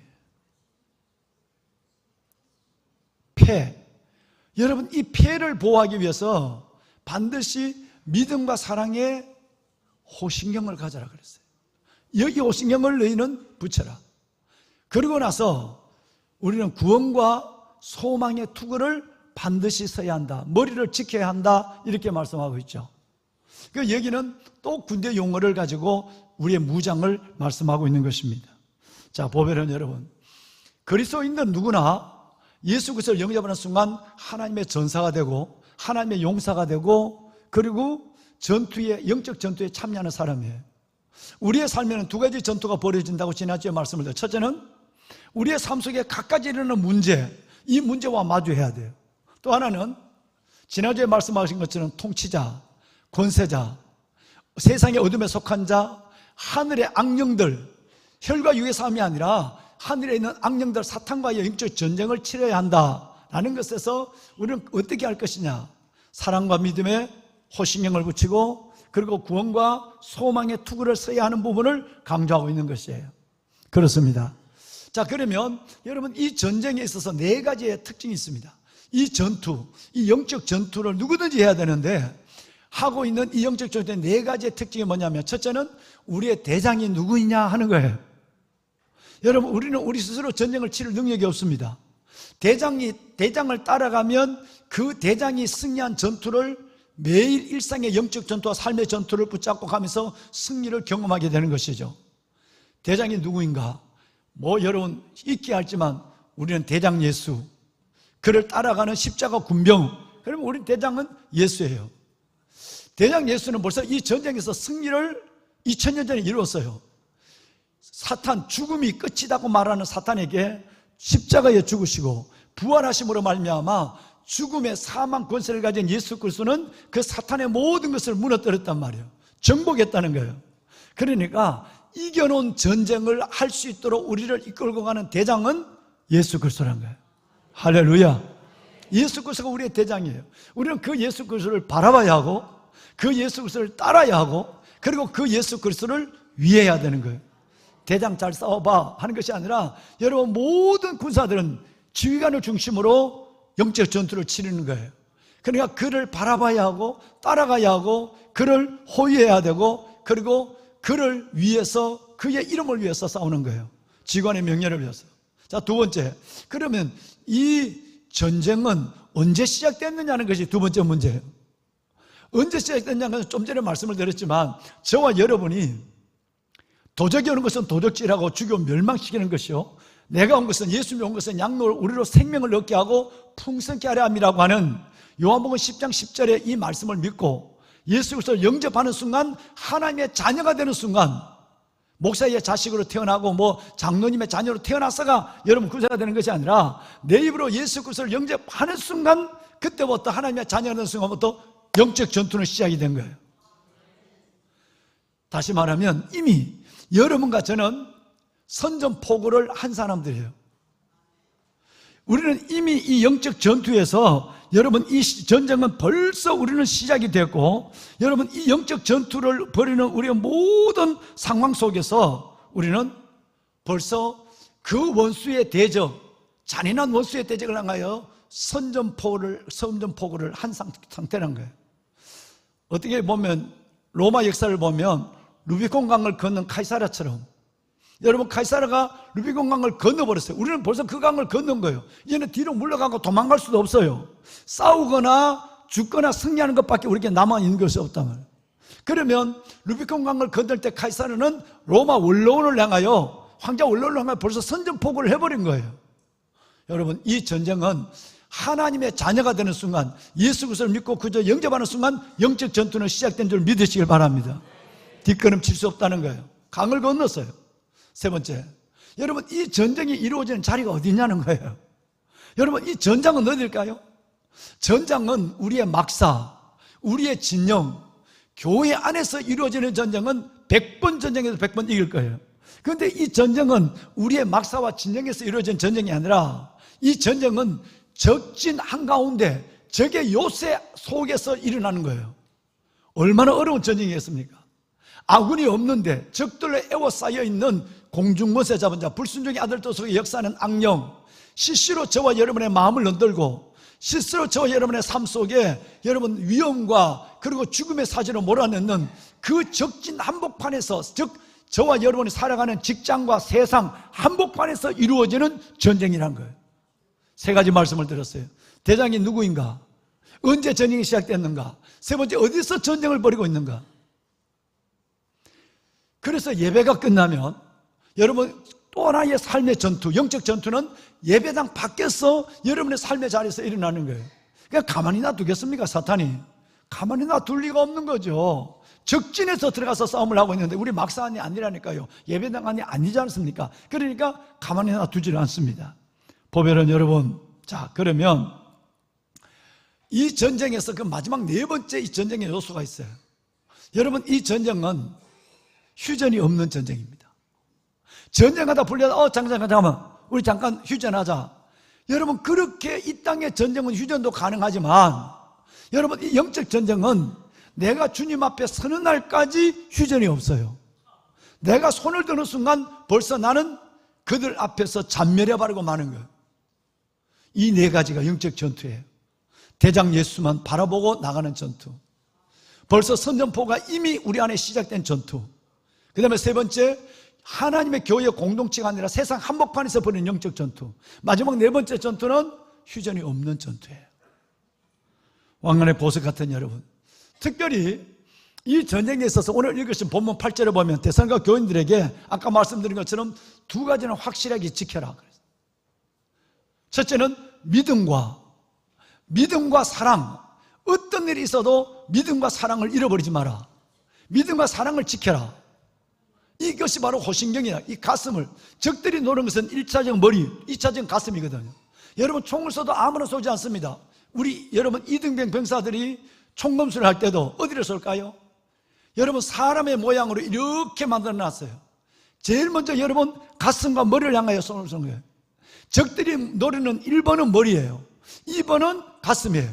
폐, 여러분 이 폐를 보호하기 위해서 반드시 믿음과 사랑의 호신경을 가져라 그랬어요. 여기 호신경을 너희는 붙여라. 그리고 나서 우리는 구원과 소망의 투구를 반드시 써야 한다, 머리를 지켜야 한다, 이렇게 말씀하고 있죠. 그 얘기는 또 군대 용어를 가지고 우리의 무장을 말씀하고 있는 것입니다. 자, 보면은 여러분, 그리스도인들 누구나 예수 그리스도를 영접하는 순간 하나님의 전사가 되고 하나님의 용사가 되고, 그리고 영적 전투에 참여하는 사람이에요. 우리의 삶에는 두 가지 전투가 벌어진다고 지난주에 말씀을 드렸죠. 첫째는 우리의 삶 속에 갖가지 일어나는 문제, 이 문제와 마주해야 돼요. 또 하나는 지난주에 말씀하신 것처럼 통치자, 권세자, 세상의 어둠에 속한 자, 하늘의 악령들, 혈과 육의 싸움이 아니라 하늘에 있는 악령들, 사탄과의 영적 전쟁을 치러야 한다라는 것에서 우리는 어떻게 할 것이냐, 사랑과 믿음에 호신경을 붙이고 그리고 구원과 소망의 투구를 써야 하는 부분을 강조하고 있는 것이에요. 그렇습니다. 자, 그러면 여러분 이 전쟁에 있어서 네 가지의 특징이 있습니다. 이 전투, 이 영적 전투를 누구든지 해야 되는데 하고 있는 이 영적 전투의 네 가지의 특징이 뭐냐면, 첫째는 우리의 대장이 누구이냐 하는 거예요. 여러분, 우리는 우리 스스로 전쟁을 치를 능력이 없습니다. 대장을 따라가면 그 대장이 승리한 전투를 매일 일상의 영적 전투와 삶의 전투를 붙잡고 가면서 승리를 경험하게 되는 것이죠. 대장이 누구인가? 여러분 잊게 할지만 우리는 대장 예수, 그를 따라가는 십자가 군병. 그러면 우리 대장은 예수예요. 대장 예수는 벌써 이 전쟁에서 승리를 2000년 전에 이루었어요. 사탄, 죽음이 끝이라고 말하는 사탄에게 십자가에 죽으시고 부활하심으로 말미암아 죽음의 사망 권세를 가진 예수 그리스도는 그 사탄의 모든 것을 무너뜨렸단 말이에요. 정복했다는 거예요. 그러니까 이겨놓은 전쟁을 할 수 있도록 우리를 이끌고 가는 대장은 예수 그리스도라는 거예요. 할렐루야. 예수 그리스도가 우리의 대장이에요. 우리는 그 예수 그리스도를 바라봐야 하고 그 예수 그리스도를 따라야 하고 그리고 그 예수 그리스도를 위해야 되는 거예요. 대장 잘 싸워봐 하는 것이 아니라 여러분 모든 군사들은 지휘관을 중심으로 영적 전투를 치르는 거예요. 그러니까 그를 바라봐야 하고 따라가야 하고 그를 호위해야 되고 그리고 그를 위해서 그의 이름을 위해서 싸우는 거예요. 지휘관의 명예를 위해서. 자, 두 번째, 그러면 이 전쟁은 언제 시작됐느냐는 것이 두 번째 문제예요. 언제 시작됐냐는 좀 전에 말씀을 드렸지만 저와 여러분이 도적이 오는 것은 도적질하고 죽여 멸망시키는 것이요, 내가 온 것은, 예수님이 온 것은 양로를 우리로 생명을 얻게 하고 풍성케 하려 함이라고 하는 요한복음 10장 10절의 이 말씀을 믿고 예수 그리스도를 영접하는 순간 하나님의 자녀가 되는 순간, 목사의 자식으로 태어나고 장로님의 자녀로 태어나서가 여러분 구세가 되는 것이 아니라 내 입으로 예수 그리스도를 영접하는 순간, 그때부터 하나님의 자녀가 되는 순간부터 영적 전투는 시작이 된 거예요. 다시 말하면 이미 여러분과 저는 선전포고를 한 사람들이에요. 우리는 이미 이 영적 전투에서, 여러분 이 전쟁은 벌써 우리는 시작이 됐고, 여러분 이 영적 전투를 벌이는 우리의 모든 상황 속에서 우리는 벌써 그 원수의 대적, 잔인한 원수의 대적을 향하여 선전포고를 한 상태라는 거예요. 어떻게 보면 로마 역사를 보면 루비콘 강을 건넌 카이사라처럼, 여러분 카이사라가 루비콘 강을 건너버렸어요. 우리는 벌써 그 강을 건넌 거예요. 이제는 뒤로 물러가고 도망갈 수도 없어요. 싸우거나 죽거나 승리하는 것밖에 우리에게 남아있는 것이 없단 말이에요. 그러면 루비콘 강을 건널 때 카이사라는 로마 원로원을 향하여, 황제 원로원을 향하여 벌써 선전포고를 해버린 거예요. 여러분 이 전쟁은 하나님의 자녀가 되는 순간, 예수 그리스도를 믿고 그저 영접하는 순간 영적 전투는 시작된 줄 믿으시길 바랍니다. 뒷걸음 칠 수 없다는 거예요. 강을 건넜어요. 세 번째, 여러분 이 전쟁이 이루어지는 자리가 어디냐는 거예요. 여러분 이 전장은 어딜까요? 전장은 우리의 막사, 우리의 진영, 교회 안에서 이루어지는 전쟁은 100번 전쟁에서 100번 이길 거예요. 그런데 이 전쟁은 우리의 막사와 진영에서 이루어진 전쟁이 아니라 이 전쟁은 적진 한가운데 적의 요새 속에서 일어나는 거예요. 얼마나 어려운 전쟁이겠습니까? 아군이 없는데 적들로 에워싸여 있는 공중권세 잡은 자, 불순종의 아들 도속에 역사하는 악령, 실수로 저와 여러분의 마음을 흔들고 실수로 저와 여러분의 삶 속에 여러분 위험과 그리고 죽음의 사지로 몰아넣는 그 적진 한복판에서, 즉 저와 여러분이 살아가는 직장과 세상 한복판에서 이루어지는 전쟁이란 거예요. 세 가지 말씀을 드렸어요. 대장이 누구인가? 언제 전쟁이 시작됐는가? 세 번째, 어디서 전쟁을 벌이고 있는가? 그래서 예배가 끝나면 여러분 또 하나의 삶의 전투, 영적 전투는 예배당 밖에서 여러분의 삶의 자리에서 일어나는 거예요. 그냥 가만히 놔두겠습니까? 사탄이 가만히 놔둘 리가 없는 거죠. 적진에서 들어가서 싸움을 하고 있는데 우리 막사 안이 아니라니까요. 예배당 안이 아니지 않습니까? 그러니까 가만히 놔두지를 않습니다. 보배는 여러분, 자 그러면 이 전쟁에서 그 마지막 네 번째 이 전쟁의 요소가 있어요. 여러분 이 전쟁은 휴전이 없는 전쟁입니다. 전쟁하다 불려서 잠깐만 우리 잠깐 휴전하자. 여러분 그렇게 이 땅의 전쟁은 휴전도 가능하지만 여러분 이 영적 전쟁은 내가 주님 앞에 서는 날까지 휴전이 없어요. 내가 손을 드는 순간 벌써 나는 그들 앞에서 잔멸해버리고 마는 거예요. 이 네 가지가 영적 전투예요. 대장 예수만 바라보고 나가는 전투. 벌써 선전포가 이미 우리 안에 시작된 전투. 그 다음에 세 번째, 하나님의 교회 공동체가 아니라 세상 한복판에서 벌이는 영적 전투. 마지막 네 번째 전투는 휴전이 없는 전투예요. 왕관의 보석 같은 여러분, 특별히 이 전쟁에 있어서 오늘 읽으신 본문 8절에 보면 데살로니가 교인들에게 아까 말씀드린 것처럼 두 가지는 확실하게 지켜라. 첫째는 믿음과 사랑, 어떤 일이 있어도 믿음과 사랑을 잃어버리지 마라. 믿음과 사랑을 지켜라. 이것이 바로 호신경이다. 이 가슴을, 적들이 노는 것은 1차적 머리, 2차적 가슴이거든요. 여러분, 총을 쏘도 아무나 쏘지 않습니다. 우리 여러분 이등병 병사들이 총검술을 할 때도 어디를 쏠까요? 여러분, 사람의 모양으로 이렇게 만들어 놨어요. 제일 먼저 여러분 가슴과 머리를 향하여 손을 쏘는 거예요. 적들이 노리는 1번은 머리예요. 2번은 가슴이에요.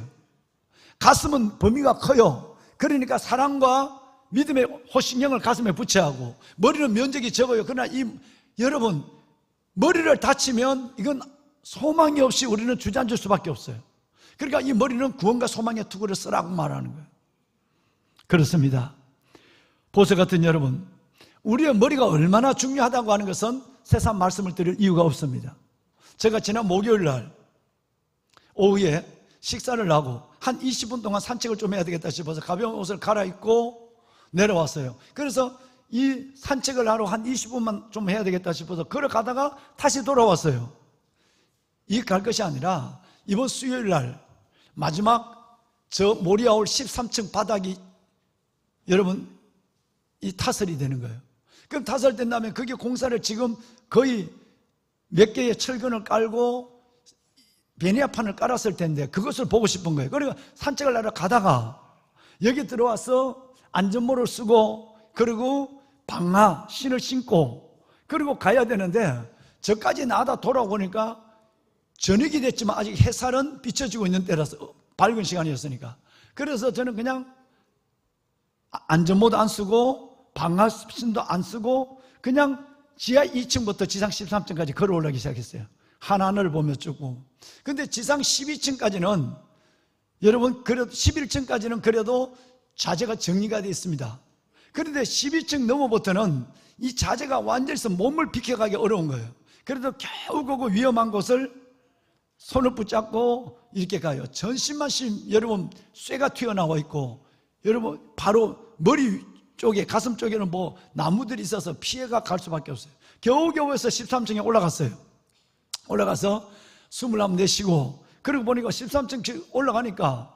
가슴은 범위가 커요. 그러니까 사랑과 믿음의 호신경을 가슴에 붙여야 하고, 머리는 면적이 적어요. 그러나 여러분, 머리를 다치면 이건 소망이 없이 우리는 주저앉을 수밖에 없어요. 그러니까 이 머리는 구원과 소망의 투구를 쓰라고 말하는 거예요. 그렇습니다. 보석 같은 여러분, 우리의 머리가 얼마나 중요하다고 하는 것은 세상 말씀을 드릴 이유가 없습니다. 제가 지난 목요일 날 오후에 식사를 하고 한 20분 동안 산책을 좀 해야 되겠다 싶어서 가벼운 옷을 갈아입고 내려왔어요. 그래서 이 산책을 하러 한 20분만 좀 해야 되겠다 싶어서 걸어가다가 다시 돌아왔어요. 이 갈 것이 아니라 이번 수요일 날 마지막 저 모리아홀 13층 바닥이 여러분 이 타설이 되는 거예요. 그럼 타설된다면 그게 공사를 지금 거의 몇 개의 철근을 깔고 베니아판을 깔았을 텐데 그것을 보고 싶은 거예요. 그러니까 산책을 하러 가다가 여기 들어와서 안전모를 쓰고 그리고 방화 신을 신고 그리고 가야 되는데 저까지 나다 돌아오니까 저녁이 됐지만 아직 햇살은 비춰지고 있는 때라서 밝은 시간이었으니까, 그래서 저는 그냥 안전모도 안 쓰고 방화 신도 안 쓰고 그냥 지하 2층부터 지상 13층까지 걸어 올라가기 시작했어요. 하나하나를 보며 쭉. 근데 지상 12층까지는 여러분 그래도 11층까지는 그래도 자재가 정리가 되어 있습니다. 그런데 12층 넘어부터는 이 자재가 완전히 몸을 비켜가기 어려운 거예요. 그래도 겨우 그 위험한 곳을 손을 붙잡고 이렇게 가요. 전신만심 여러분 쇠가 튀어나와 있고, 여러분 바로 머리 쪽에 가슴 쪽에는 뭐 나무들이 있어서 피해가 갈 수밖에 없어요. 겨우겨우해서 13층에 올라갔어요. 올라가서 숨을 한번 내쉬고, 그리고 보니까 13층 올라가니까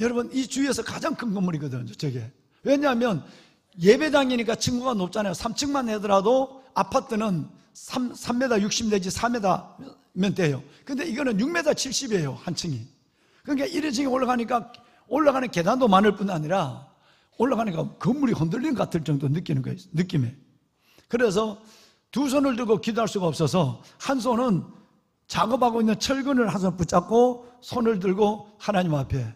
여러분 이 주위에서 가장 큰 건물이거든요. 저게 왜냐하면 예배당이니까 층고가 높잖아요. 3층만 하더라도 아파트는 3m 60 내지 4m면 돼요. 근데 이거는 6m 70이에요 한 층이. 그러니까 1층에 올라가니까 올라가는 계단도 많을 뿐 아니라 올라가니까 건물이 흔들리는 것 같을 정도 느끼는 거예요. 느낌에. 그래서 두 손을 들고 기도할 수가 없어서 한 손은 작업하고 있는 철근을 한 손 붙잡고 손을 들고 하나님 앞에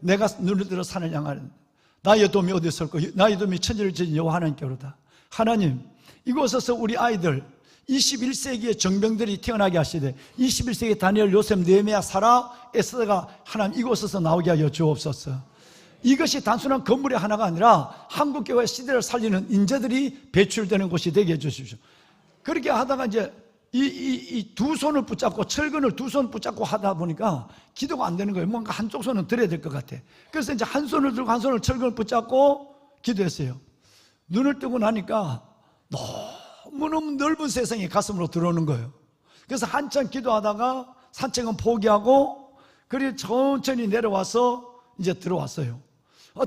내가 눈을 들어 산을 향하는 나의 도움이 어디 있을까? 나의 도움이 천지를 지은 여호와 하나님께로다. 하나님, 이곳에서 우리 아이들 21세기의 정병들이 태어나게 하시되 21세기 다니엘, 요셉, 느헤미야, 사라, 에스더가 하나님 이곳에서 나오게 하여 주옵소서. 이것이 단순한 건물의 하나가 아니라 한국교회 시대를 살리는 인재들이 배출되는 곳이 되게 해주십시오. 그렇게 하다가 이제 이 두 손을 붙잡고 철근을 두 손 붙잡고 하다 보니까 기도가 안 되는 거예요. 뭔가 한쪽 손은 들어야 될 것 같아. 그래서 이제 한 손을 들고 한 손을 철근을 붙잡고 기도했어요. 눈을 뜨고 나니까 너무너무 넓은 세상이 가슴으로 들어오는 거예요. 그래서 한참 기도하다가 산책은 포기하고 그리고 천천히 내려와서 이제 들어왔어요.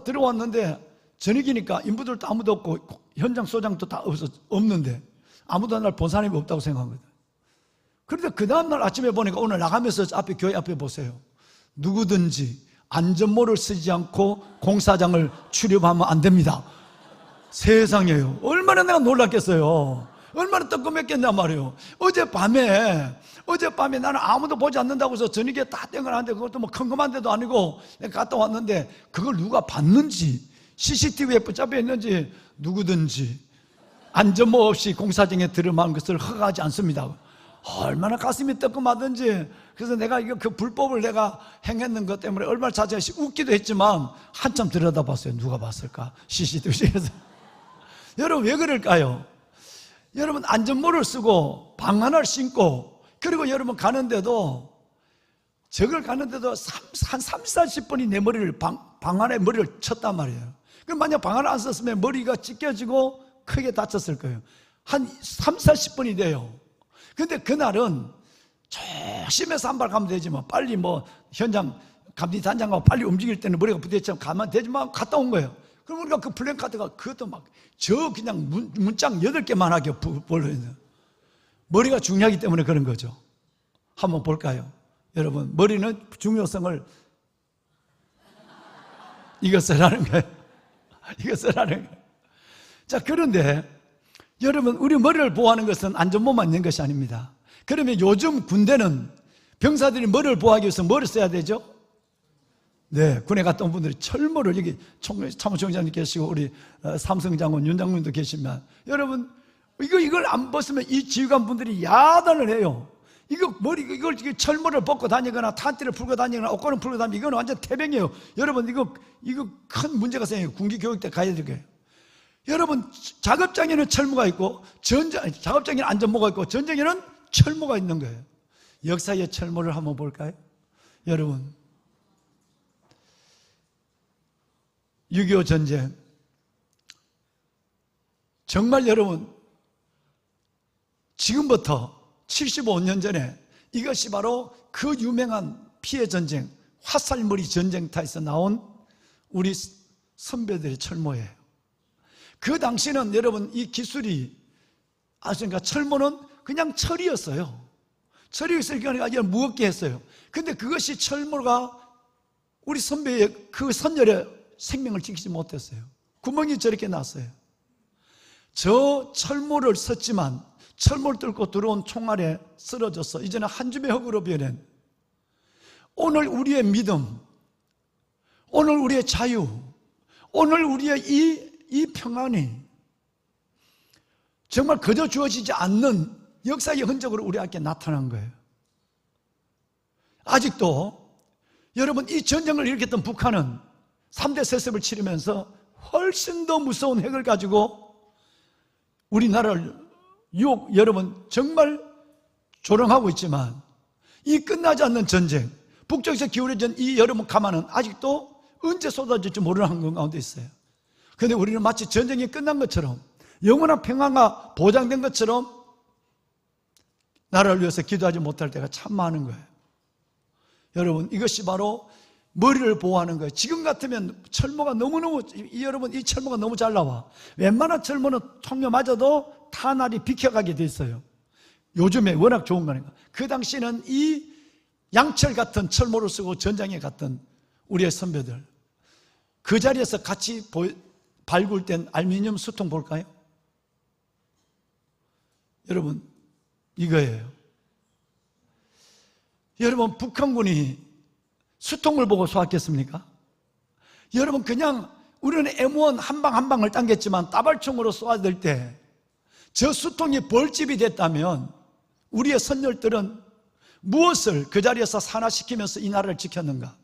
들어왔는데 저녁이니까 인부들도 아무도 없고 현장 소장도 다 없는데 아무도 날 본 사람이 없다고 생각한 거예요. 그런데 그 다음날 아침에 보니까 오늘 나가면서 앞에 교회 앞에 보세요. 누구든지 안전모를 쓰지 않고 공사장을 출입하면 안 됩니다. 세상에요. 얼마나 내가 놀랐겠어요. 얼마나 뜨끔했겠냔 말이에요. 어젯밤에 나는 아무도 보지 않는다고 해서 저녁에 다 땡을 그것도 뭐 컴컴한데도 아니고 내가 갔다 왔는데 그걸 누가 봤는지 CCTV에 붙잡혀 있는지 누구든지 안전모 없이 공사장에 들어가는 것을 허가하지 않습니다. 얼마나 가슴이 뜨끔하든지. 그래서 내가 그 불법을 내가 행했는 것 때문에 얼마나 자제하시 웃기도 했지만 한참 들여다봤어요. 누가 봤을까? CCTV에서. 여러분 왜 그럴까요? 여러분 안전모를 쓰고 방안을 신고 그리고 여러분 가는데도 저걸 가는데도 한 3, 40분이 내 머리를 방안에 머리를 쳤단 말이에요. 그럼 만약 방안을 안 썼으면 머리가 찢겨지고 크게 다쳤을 거예요. 한 3, 40분이 돼요. 근데 그날은 조심해서 한 발 가면 되지 뭐. 빨리 뭐 현장 감리 단장하고 빨리 움직일 때는 머리가 부딪히면 가면 되지만 갔다 온 거예요. 그럼 우리가 그 플랜카드가 그것도 막 저 그냥 문장 8개만 하게 벌어있는, 머리가 중요하기 때문에 그런 거죠. 한번 볼까요? 여러분, 머리는 중요성을 이거 쓰라는 거예요. 이거 쓰라는 거예요. 자, 그런데 여러분, 우리 머리를 보호하는 것은 안전모만 있는 것이 아닙니다. 그러면 요즘 군대는 병사들이 머리를 보호하기 위해서 뭐를 써야 되죠? 네, 군에 갔다 온 분들이 철모를, 여기 참모총장님 계시고 우리 삼성장군, 윤장군도 계시면, 여러분 이걸 안 벗으면 이 지휘관 분들이 야단을 해요. 이걸 철모를 벗고 다니거나 탄띠를 풀고 다니거나 옷걸음 풀고 다니면 이건 완전 태병이에요. 여러분 이거 큰 문제가 생겨요. 군기 교육 때 가야 될 거예요. 여러분, 작업장에는 철모가 있고 작업장에는 안전모가 있고 전쟁에는 철모가 있는 거예요. 역사의 철모를 한번 볼까요? 여러분, 6.25 전쟁, 정말 여러분, 지금부터 75년 전에 이것이 바로 그 유명한 피해 전쟁, 화살머리 전쟁터에서 나온 우리 선배들의 철모예요. 그 당시는 여러분 이 기술이 아십니까? 철모는 그냥 철이었어요. 철이었으니까 아주 무겁게 했어요. 근데 그것이 철모가 우리 선배의 그 선열의 생명을 지키지 못했어요. 구멍이 저렇게 났어요. 저 철모를 썼지만 철모를 뚫고 들어온 총알에 쓰러져서 이제는 한 줌의 흙으로 변한, 오늘 우리의 믿음, 오늘 우리의 자유, 오늘 우리의 이 평안이 정말 그저 주어지지 않는 역사의 흔적으로 우리 앞에 나타난 거예요. 아직도 여러분, 이 전쟁을 일으켰던 북한은 3대 세습을 치르면서 훨씬 더 무서운 핵을 가지고 우리나라를 여러분 정말 조롱하고 있지만, 이 끝나지 않는 전쟁, 북쪽에서 기울어진 이 여러분 가마는 아직도 언제 쏟아질지 모르는 한국 가운데 있어요. 그런데 우리는 마치 전쟁이 끝난 것처럼, 영원한 평화가 보장된 것처럼 나라를 위해서 기도하지 못할 때가 참 많은 거예요. 여러분, 이것이 바로 머리를 보호하는 거예요. 지금 같으면 철모가 너무너무, 여러분 이 철모가 너무 잘 나와. 웬만한 철모는 총료 맞아도 탄알이 비켜가게 돼 있어요. 요즘에 워낙 좋은 거니까. 그 당시에는 이 양철 같은 철모를 쓰고 전장에 갔던 우리의 선배들, 그 자리에서 같이 발굴된 알루미늄 수통 볼까요? 여러분, 이거예요. 여러분, 북한군이 수통을 보고 쏘았겠습니까? 여러분, 그냥 우리는 M1 한 방 한 방을 당겼지만 따발총으로 쏘아댈 때 저 수통이 벌집이 됐다면 우리의 선열들은 무엇을 그 자리에서 산화시키면서 이 나라를 지켰는가?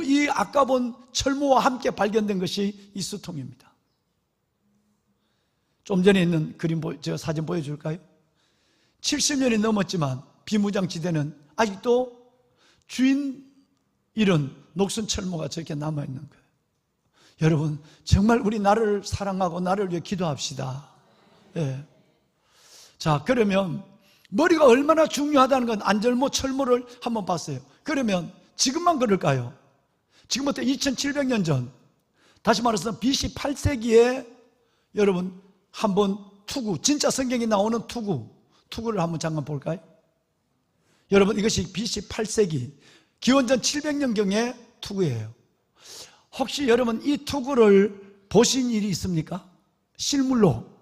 이 아까 본 철모와 함께 발견된 것이 이 수통입니다. 좀 전에 있는 그림, 제가 사진 보여줄까요? 70년이 넘었지만 비무장지대는 아직도 주인 잃은 녹슨 철모가 저렇게 남아있는 거예요. 여러분, 정말 우리 나라를 사랑하고 나라를 위해 기도합시다. 예. 자, 그러면 머리가 얼마나 중요하다는 건 안절모, 철모를 한번 봤어요. 그러면 지금만 그럴까요? 지금부터 2700년 전, 다시 말해서 BC 8세기에 여러분 한번 투구, 진짜 성경에 나오는 투구를 한번 잠깐 볼까요? 여러분, 이것이 BC 8세기 기원전 700년경의 투구예요. 혹시 여러분 이 투구를 보신 일이 있습니까? 실물로.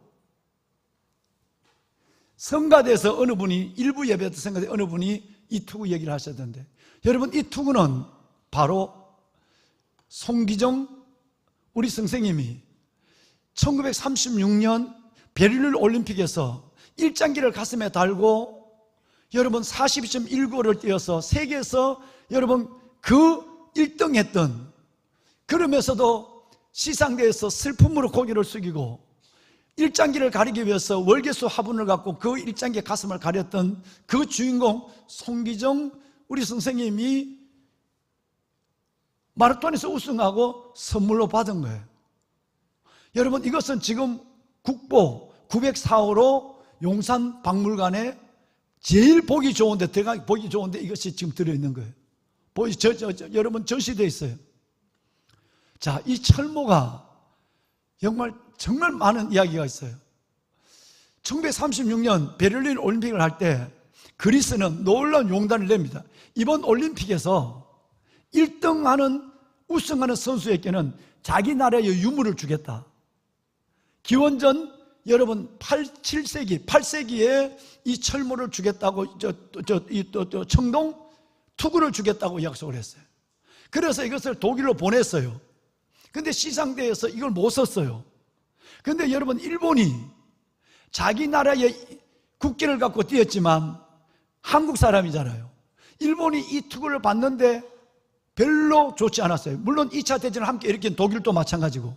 성가대에서 어느 분이, 일부 예배 때 성가대 어느 분이 이 투구 얘기를 하셨던데, 여러분 이 투구는 바로 송기정 우리 선생님이 1936년 베를린 올림픽에서 일장기를 가슴에 달고 여러분 42.19를 뛰어서 세계에서 여러분 그 1등 했던, 그러면서도 시상대에서 슬픔으로 고개를 숙이고 일장기를 가리기 위해서 월계수 화분을 갖고 그 일장기의 가슴을 가렸던 그 주인공 송기정 우리 선생님이 마라톤에서 우승하고 선물로 받은 거예요. 여러분, 이것은 지금 국보 904호로 용산 박물관에 제일 보기 좋은데, 들어가기 보기 좋은데 이것이 지금 들어있는 거예요. 여러분 전시되어 있어요. 자, 이 철모가 정말 많은 이야기가 있어요. 1936년 베를린 올림픽을 할 때 그리스는 놀라운 용단을 냅니다. 이번 올림픽에서 1등하는 우승하는 선수에게는 자기 나라의 유물을 주겠다. 기원전 여러분 8세기에 이 철모를 주겠다고 청동 투구를 주겠다고 약속을 했어요. 그래서 이것을 독일로 보냈어요. 근데 시상대에서 이걸 못 썼어요. 근데 여러분 일본이 자기 나라의 국기를 갖고 뛰었지만 한국 사람이잖아요. 일본이 이 투구를 받는데 별로 좋지 않았어요. 물론 2차 대전을 함께 일으킨 독일도 마찬가지고.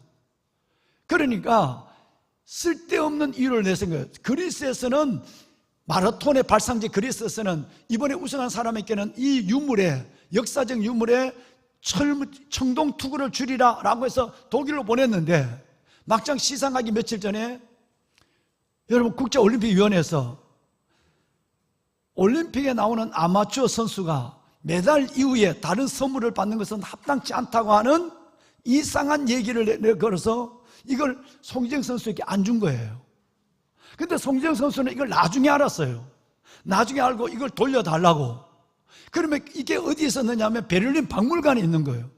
그러니까 쓸데없는 이유를 내세운 거예요. 그리스에서는 마라톤의 발상지 그리스에서는 이번에 우승한 사람에게는 이 유물에 역사적 유물에 청동 투구를 주리라 라고 해서 독일로 보냈는데 막상 시상하기 며칠 전에 여러분 국제올림픽위원회에서 올림픽에 나오는 아마추어 선수가 메달 이후에 다른 선물을 받는 것은 합당치 않다고 하는 이상한 얘기를 걸어서 이걸 송지영 선수에게 안 준 거예요. 근데 송지영 선수는 이걸 나중에 알았어요. 나중에 알고 이걸 돌려달라고. 그러면 이게 어디에 있었느냐면 베를린 박물관에 있는 거예요.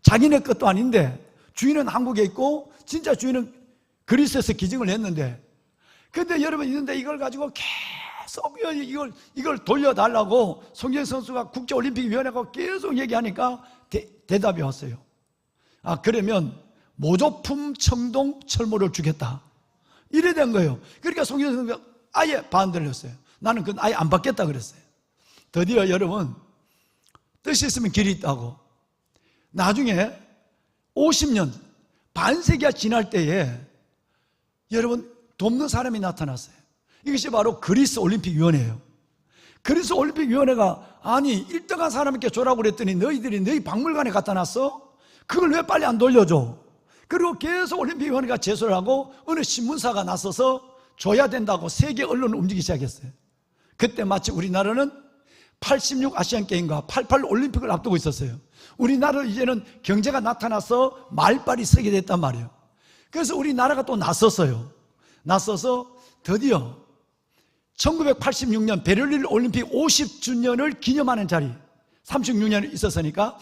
자기네 것도 아닌데 주인은 한국에 있고 진짜 주인은 그리스에서 기증을 했는데, 근데 여러분 있는데 이걸 가지고 계속 이걸 돌려달라고 송지영 선수가 국제올림픽위원회가 계속 얘기하니까 대답이 왔어요. 아, 그러면 모조품 청동 철모를 주겠다. 이래 된 거예요. 그러니까 송지영 선수가 아예 반대를 했어요. 나는 그건 아예 안 받겠다 그랬어요. 드디어 여러분 뜻이 있으면 길이 있다고. 나중에 50년 반세기가 지날 때에 여러분 돕는 사람이 나타났어요. 이것이 바로 그리스 올림픽위원회예요. 그리스 올림픽위원회가 아니 1등한 사람에게 주라고 그랬더니 너희들이 너희 박물관에 갖다 놨어? 그걸 왜 빨리 안 돌려줘? 그리고 계속 올림픽위원회가 제소를 하고 어느 신문사가 나서서 줘야 된다고 세계 언론을 움직이기 시작했어요. 그때 마치 우리나라는 86 아시안게임과 88 올림픽을 앞두고 있었어요. 우리나라는 이제는 경제가 나타나서 말빨이 서게 됐단 말이에요. 그래서 우리나라가 또 나섰어요. 나서서 드디어 1986년 베를린 올림픽 50주년을 기념하는 자리 36년이 있었으니까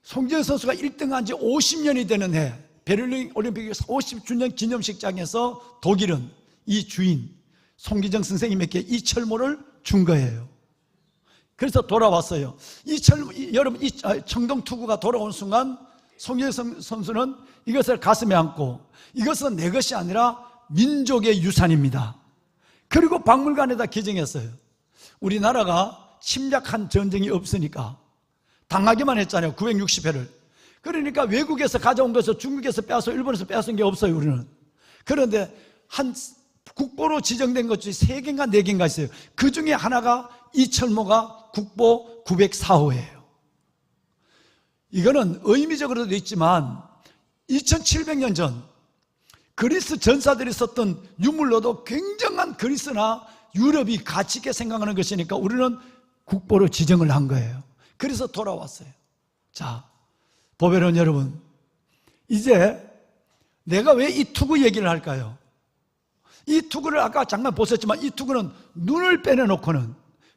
송지영 선수가 1등한 지 50년이 되는 해 베를린 올림픽 50주년 기념식장에서 독일은 이 주인 송기정 선생님에게 이 철모를 준 거예요. 그래서 돌아왔어요. 여러분 이 청동 투구가 돌아온 순간 송기정 선수는 이것을 가슴에 안고 이것은 내 것이 아니라 민족의 유산입니다. 그리고 박물관에다 기증했어요. 우리나라가 침략한 전쟁이 없으니까 당하기만 했잖아요. 960회를. 그러니까 외국에서 가져온 것을 중국에서 빼앗아 일본에서 빼앗은 게 없어요. 우리는. 그런데 한 국보로 지정된 것 중에 3개인가 4개인가 있어요. 그 중에 하나가 이 철모가 국보 904호예요. 이거는 의미적으로도 있지만 2700년 전 그리스 전사들이 썼던 유물로도 굉장한 그리스나 유럽이 가치 있게 생각하는 것이니까 우리는 국보로 지정을 한 거예요. 그래서 돌아왔어요. 자, 보배로운 여러분, 이제 내가 왜 이 투구 얘기를 할까요? 이 투구를 아까 잠깐 보셨지만 이 투구는 눈을 빼내놓고는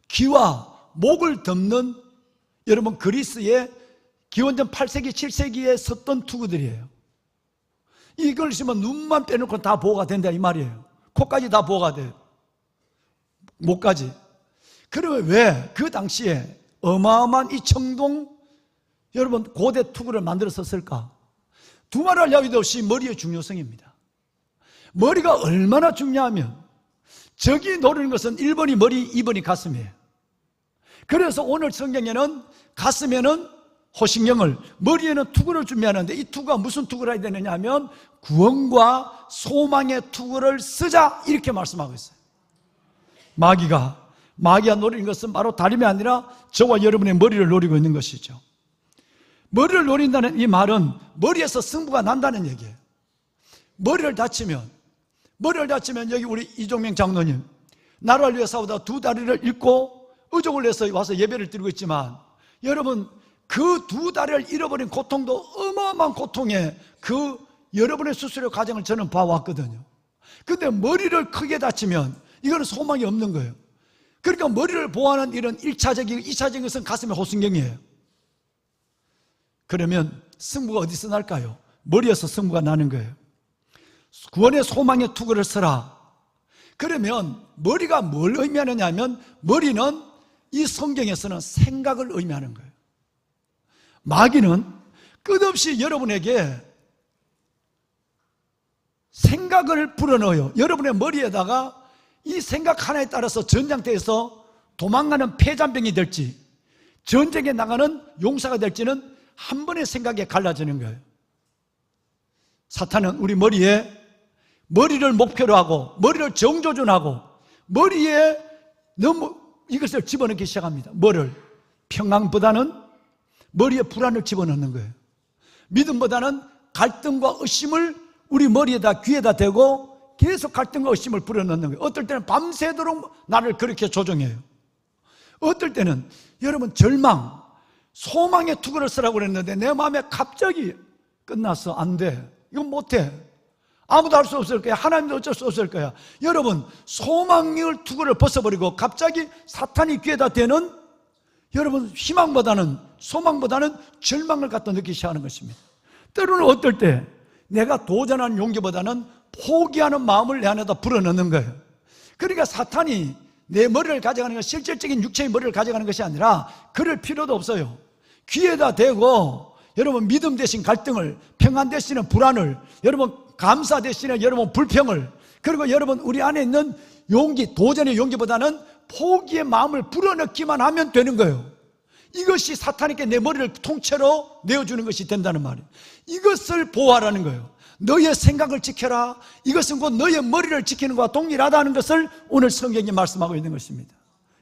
귀와 목을 덮는 여러분 그리스의 기원전 8세기 7세기에 썼던 투구들이에요. 이걸 쓰면 눈만 빼놓고 다 보호가 된다 이 말이에요. 코까지 다 보호가 돼요. 목까지. 그러면 왜 그 당시에 어마어마한 이 청동 여러분 고대 투구를 만들었을까? 두말할 이야기도 없이 머리의 중요성입니다. 머리가 얼마나 중요하면 적이 노리는 것은 1번이 머리, 2번이 가슴이에요. 그래서 오늘 성경에는 가슴에는 호신경을, 머리에는 투구를 준비하는데 이 투구가 무슨 투구를 해야 되느냐 하면 구원과 소망의 투구를 쓰자 이렇게 말씀하고 있어요. 마귀가 노리는 것은 바로 다름이 아니라 저와 여러분의 머리를 노리고 있는 것이죠. 머리를 노린다는 이 말은 머리에서 승부가 난다는 얘기예요. 머리를 다치면 여기 우리 이종명 장로님 나라를 위해 싸우다 두 다리를 잃고 의족을 내서 와서 예배를 드리고 있지만, 여러분 그 두 다리를 잃어버린 고통도 어마어마한 고통에 그 여러분의 수술의 과정을 저는 봐왔거든요. 근데 머리를 크게 다치면 이거는 소망이 없는 거예요. 그러니까 머리를 보호하는 일은 1차적이고 2차적인 것은 가슴의 호순경이에요. 그러면 승부가 어디서 날까요? 머리에서 승부가 나는 거예요. 구원의 소망의 투구를 서라. 그러면 머리가 뭘 의미하느냐 하면, 머리는 이 성경에서는 생각을 의미하는 거예요. 마귀는 끝없이 여러분에게 생각을 불어넣어요. 여러분의 머리에다가 이 생각 하나에 따라서 전장터에서 도망가는 폐잔병이 될지 전쟁에 나가는 용사가 될지는 한 번의 생각에 갈라지는 거예요. 사탄은 우리 머리를 목표로 하고 머리를 정조준하고 머리에 너무 이것을 집어넣기 시작합니다. 뭐를? 평강보다는 머리에 불안을 집어넣는 거예요. 믿음보다는 갈등과 의심을 우리 머리에다 귀에다 대고 계속 갈등과 의심을 불어넣는 거예요. 어떨 때는 밤새도록 나를 그렇게 조종해요. 어떨 때는 여러분 절망, 소망의 투구를 쓰라고 그랬는데 내 마음에 갑자기 끝났어. 안 돼. 이건 못해. 아무도 할 수 없을 거야. 하나님도 어쩔 수 없을 거야. 여러분 소망의 투구를 벗어버리고 갑자기 사탄이 귀에다 대는, 여러분 희망보다는 소망보다는 절망을 갖다 느끼기 시작하는 것입니다. 때로는 어떨 때 내가 도전하는 용기보다는 포기하는 마음을 내 안에다 불어넣는 거예요. 그러니까 사탄이 내 머리를 가져가는 건 실질적인 육체의 머리를 가져가는 것이 아니라 그럴 필요도 없어요. 귀에다 대고 여러분 믿음 대신 갈등을, 평안 대신은 불안을, 여러분 감사 대신에 여러분 불평을, 그리고 여러분 우리 안에 있는 용기, 도전의 용기보다는 포기의 마음을 불어넣기만 하면 되는 거예요. 이것이 사탄에게 내 머리를 통째로 내어주는 것이 된다는 말이에요. 이것을 보호하라는 거예요. 너의 생각을 지켜라. 이것은 곧 너의 머리를 지키는 것과 동일하다는 것을 오늘 성경이 말씀하고 있는 것입니다.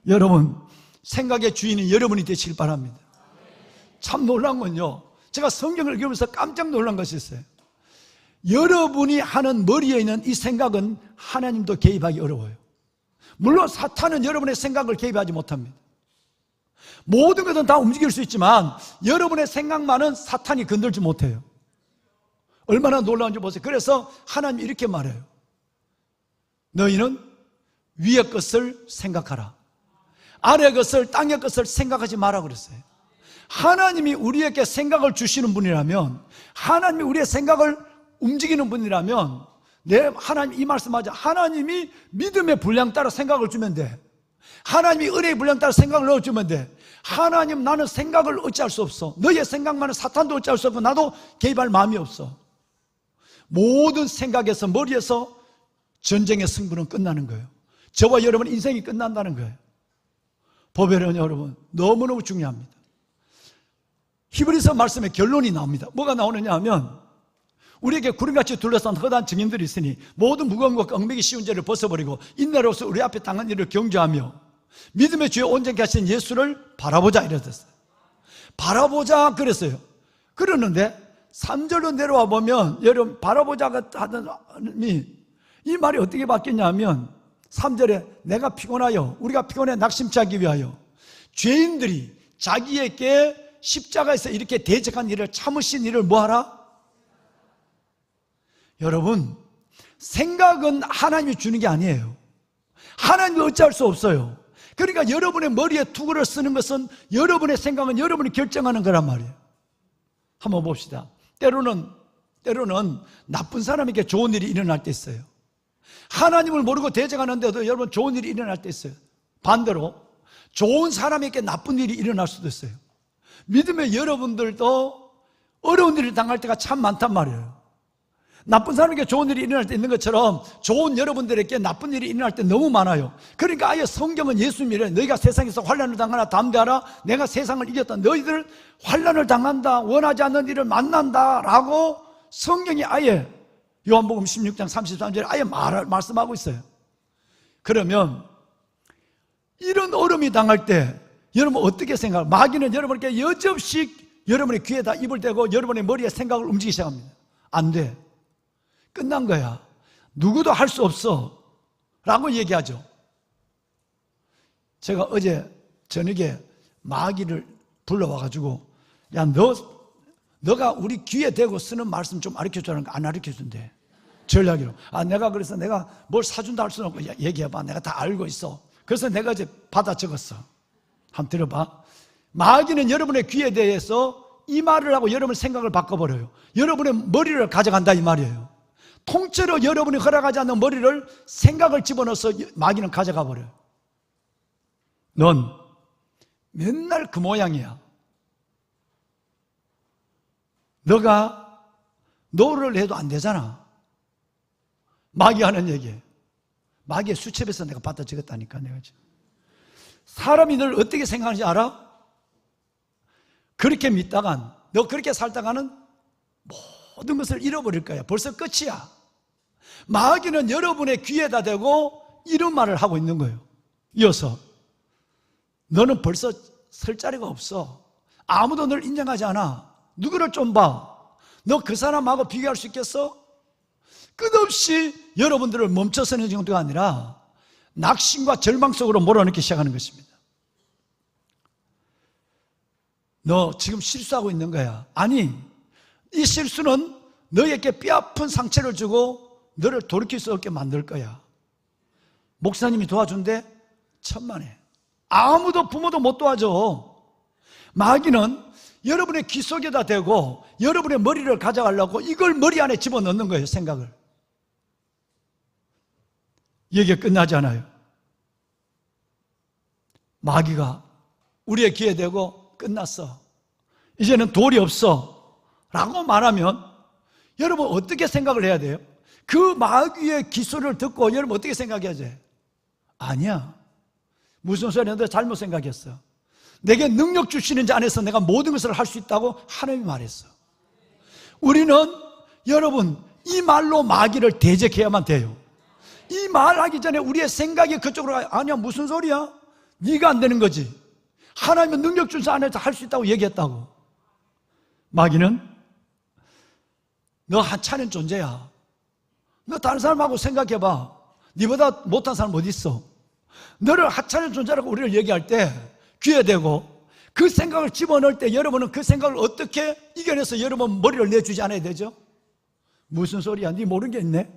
여러분 생각의 주인이 여러분이 되시길 바랍니다. 참 놀란 건요, 제가 성경을 읽으면서 깜짝 놀란 것이 있어요. 여러분이 하는 머리에 있는 이 생각은 하나님도 개입하기 어려워요. 물론 사탄은 여러분의 생각을 개입하지 못합니다. 모든 것은 다 움직일 수 있지만 여러분의 생각만은 사탄이 건들지 못해요. 얼마나 놀라운지 보세요. 그래서 하나님이 이렇게 말해요. 너희는 위의 것을 생각하라. 아래의 것을, 땅의 것을 생각하지 마라 그랬어요. 하나님이 우리에게 생각을 주시는 분이라면, 하나님이 우리의 생각을 움직이는 분이라면, 하나님 이 말씀하자. 하나님이 믿음의 분량 따라 생각을 주면 돼. 하나님이 은혜의 분량 따라 생각을 넣어주면 돼. 하나님, 나는 생각을 어찌할 수 없어. 너의 생각만은 사탄도 어찌할 수 없고 나도 개입할 마음이 없어. 모든 생각에서, 머리에서 전쟁의 승부는 끝나는 거예요. 저와 여러분 인생이 끝난다는 거예요. 보배는 여러분 너무너무 중요합니다. 히브리서 말씀의 결론이 나옵니다. 뭐가 나오느냐 하면, 우리에게 구름같이 둘러싼 허다한 증인들이 있으니 모든 무거운 것과 얽매기 쉬운 죄를 벗어버리고 인내로서 우리 앞에 당한 일을 경주하며 믿음의 주에 온전케 하신 예수를 바라보자 이랬어요. 바라보자 그랬어요. 그러는데 3절로 내려와 보면, 여러분 바라보자가 하던 이 말이 어떻게 바뀌냐 하면, 3절에 내가 피곤하여, 우리가 피곤해 낙심치 하기 위하여 죄인들이 자기에게 십자가에서 이렇게 대적한 일을 참으신 일을 뭐하라? 여러분 생각은 하나님이 주는 게 아니에요. 하나님이 어찌할 수 없어요. 그러니까 여러분의 머리에 투구를 쓰는 것은, 여러분의 생각은 여러분이 결정하는 거란 말이에요. 한번 봅시다. 때로는 나쁜 사람에게 좋은 일이 일어날 때 있어요. 하나님을 모르고 대적하는데도 여러분 좋은 일이 일어날 때 있어요. 반대로 좋은 사람에게 나쁜 일이 일어날 수도 있어요. 믿음의 여러분들도 어려운 일을 당할 때가 참 많단 말이에요. 나쁜 사람에게 좋은 일이 일어날 때 있는 것처럼 좋은 여러분들에게 나쁜 일이 일어날 때 너무 많아요. 그러니까 아예 성경은 예수님이래. 너희가 세상에서 환난을 당하나 담대하라. 내가 세상을 이겼다. 너희들 환난을 당한다, 원하지 않는 일을 만난다 라고 성경이 아예 요한복음 16장 33절에 아예 말씀하고 있어요. 그러면 이런 어려움이 당할 때 여러분 어떻게 생각해요? 마귀는 여러분께 여접시 여러분의 귀에다 입을 대고 여러분의 머리에 생각을 움직이기 시작합니다. 안 돼. 끝난 거야. 누구도 할 수 없어 라고 얘기하죠. 제가 어제 저녁에 마귀를 불러와가지고, 야, 너가 우리 귀에 대고 쓰는 말씀 좀 가르쳐주라는 거 안 가르쳐준대. 전략으로. 내가 그래서 내가 뭘 사준다 할 수는 없고, 야, 얘기해봐. 내가 다 알고 있어. 그래서 내가 이제 받아 적었어. 한번 들어봐. 마귀는 여러분의 귀에 대해서 이 말을 하고 여러분의 생각을 바꿔버려요. 여러분의 머리를 가져간다 이 말이에요. 통째로 여러분이 허락하지 않는 머리를, 생각을 집어넣어서 마귀는 가져가 버려요. 넌 맨날 그 모양이야. 너가 노를 해도 안 되잖아. 마귀 하는 얘기예요. 마귀의 수첩에서 내가 받아 적었다니까. 내가 지금 사람이 널 어떻게 생각하는지 알아? 그렇게 믿다간, 너 그렇게 살다가는 모든 것을 잃어버릴 거야. 벌써 끝이야. 마귀는 여러분의 귀에다 대고 이런 말을 하고 있는 거예요. 이어서 너는 벌써 설 자리가 없어. 아무도 널 인정하지 않아. 누구를 좀 봐. 너 그 사람하고 비교할 수 있겠어? 끝없이 여러분들을 멈춰서는 정도가 아니라 낙심과 절망 속으로 몰아넣기 시작하는 것입니다. 너 지금 실수하고 있는 거야. 아니, 이 실수는 너에게 뼈아픈 상처를 주고 너를 돌이킬 수 없게 만들 거야. 목사님이 도와준대? 천만에. 아무도 부모도 못 도와줘. 마귀는 여러분의 귀 속에다 대고 여러분의 머리를 가져가려고 이걸 머리 안에 집어넣는 거예요. 생각을. 얘기가 끝나지 않아요. 마귀가 우리의 귀에 대고 끝났어, 이제는 돌이 없어 라고 말하면 여러분 어떻게 생각을 해야 돼요? 그 마귀의 기소를 듣고 여러분 어떻게 생각해야 돼? 아니야, 무슨 소리야, 너 잘못 생각했어. 내게 능력 주시는 자 안에서 내가 모든 것을 할 수 있다고 하나님이 말했어. 우리는 여러분 이 말로 마귀를 대적해야만 돼요. 이 말하기 전에 우리의 생각이 그쪽으로 가요. 아니야, 무슨 소리야? 네가 안 되는 거지. 하나님은 능력 준 자 안에서 할 수 있다고 얘기했다고. 마귀는 너 하찮은 존재야. 너 다른 사람하고 생각해봐. 네보다 못한 사람 어디 있어? 너를 하찮은 존재라고 우리를 얘기할 때 귀에 대고 그 생각을 집어넣을 때 여러분은 그 생각을 어떻게 이겨내서 여러분 머리를 내주지 않아야 되죠? 무슨 소리야? 네 모르는 게 있네?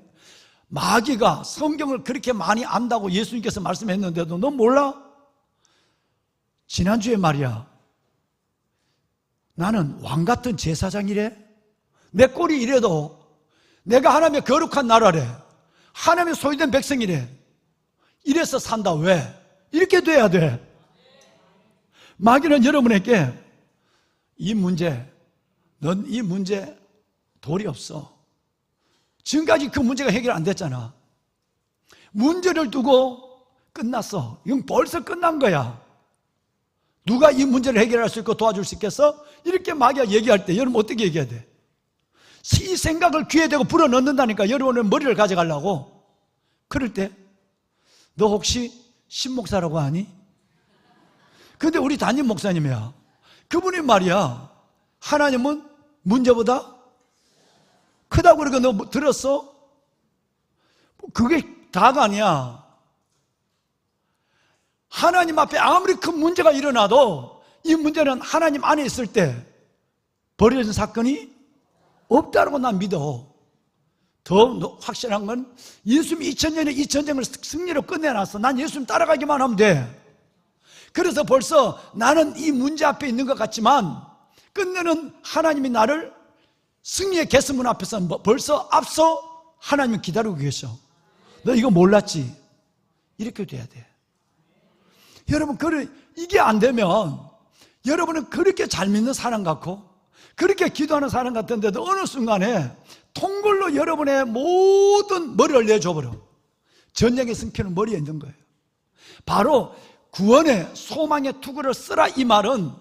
마귀가 성경을 그렇게 많이 안다고 예수님께서 말씀했는데도 너 몰라? 지난주에 말이야, 나는 왕같은 제사장이래. 내 꼴이 이래도 내가 하나님의 거룩한 나라래, 하나님의 소유된 백성이래. 이래서 산다. 왜? 이렇게 돼야 돼. 마귀는 여러분에게 이 문제, 넌 이 문제 돌이 없어. 지금까지 그 문제가 해결 안 됐잖아. 문제를 두고 끝났어. 이건 벌써 끝난 거야. 누가 이 문제를 해결할 수 있고 도와줄 수 있겠어? 이렇게 마귀가 얘기할 때 여러분 어떻게 얘기해야 돼? 이 생각을 귀에 대고 불어넣는다니까. 여러분의 머리를 가져가려고. 그럴 때 너 혹시 신목사라고 하니? 근데 우리 담임 목사님이야. 그분이 말이야, 하나님은 문제보다 크다고 그러니까 너 들었어? 그게 다가 아니야. 하나님 앞에 아무리 큰 문제가 일어나도 이 문제는 하나님 안에 있을 때 벌어진 사건이 없다고 난 믿어. 더 확실한 건 예수님이 2000년에 이 전쟁을 승리로 끝내놨어. 난 예수님 따라가기만 하면 돼. 그래서 벌써 나는 이 문제 앞에 있는 것 같지만 끝내는 하나님이 나를 승리의 계승문 앞에서 벌써 앞서 하나님이 기다리고 계셔. 너 이거 몰랐지? 이렇게 돼야 돼. 여러분, 이게 안 되면 여러분은 그렇게 잘 믿는 사람 같고 그렇게 기도하는 사람 같은데도 어느 순간에 통글로 여러분의 모든 머리를 내줘버려. 전쟁의 승패는 머리에 있는 거예요. 바로 구원의 소망의 투구를 쓰라, 이 말은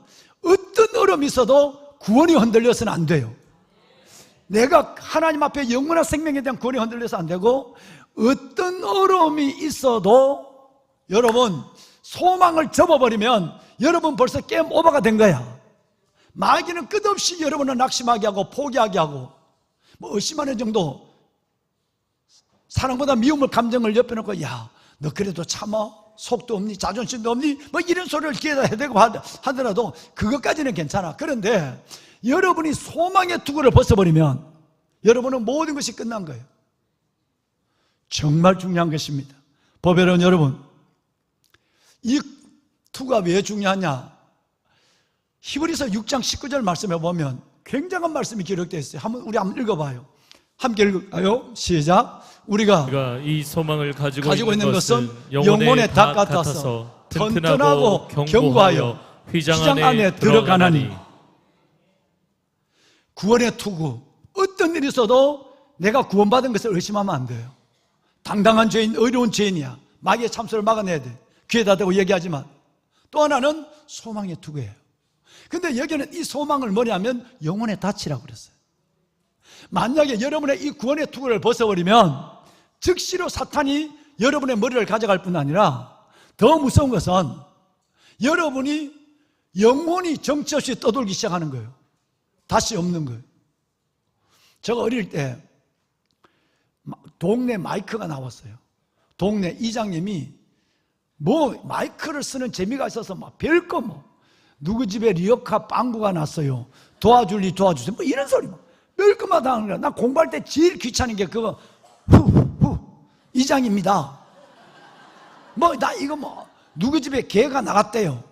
어떤 어려움이 있어도 구원이 흔들려서는 안 돼요. 내가 하나님 앞에 영원한 생명에 대한 구원이 흔들려서 안 되고, 어떤 어려움이 있어도 여러분 소망을 접어버리면 여러분 벌써 게임 오버가 된 거야. 마귀는 끝없이 여러분을 낙심하게 하고 포기하게 하고, 뭐 의심하는 정도, 사랑보다 미움을 감정을 옆에 놓고, 야, 너 그래도 참아? 속도 없니? 자존심도 없니? 뭐 이런 소리를 귀에다 해대고 하더라도 그것까지는 괜찮아. 그런데 여러분이 소망의 투구를 벗어버리면 여러분은 모든 것이 끝난 거예요. 정말 중요한 것입니다. 보배로운 여러분, 이 투가 왜 중요하냐? 히브리서 6장 19절 말씀에 보면 굉장한 말씀이 기록되어 있어요. 우리 한번 읽어봐요. 함께 읽어요. 시작. 우리가 이 소망을 가지고 있는 것은 영혼의 닭 같아서 튼튼하고 견고하여 휘장 안에 들어가나니. 구원의 투구, 어떤 일이 있어도 내가 구원받은 것을 의심하면 안 돼요. 당당한 죄인, 의로운 죄인이야. 마귀의 참소를 막아내야 돼. 귀에다 대고 얘기하지만. 또 하나는 소망의 투구예요. 근데 여기는 이 소망을 뭐냐면 영혼의 닻이라고 그랬어요. 만약에 여러분의 이 구원의 투구를 벗어버리면 즉시로 사탄이 여러분의 머리를 가져갈 뿐 아니라 더 무서운 것은 여러분이 영혼이 정처 없이 떠돌기 시작하는 거예요. 다시 없는 거예요. 제가 어릴 때 동네 마이크가 나왔어요. 동네 이장님이 뭐 마이크를 쓰는 재미가 있어서 막 별거 뭐 누구 집에 리어카 빵구가 났어요. 도와주세요. 뭐 이런 소리 막 별거마다 하는 거야. 나 공부할 때 제일 귀찮은 게 그거 이장입니다. 뭐 나 이거 뭐 누구 집에 개가 나갔대요.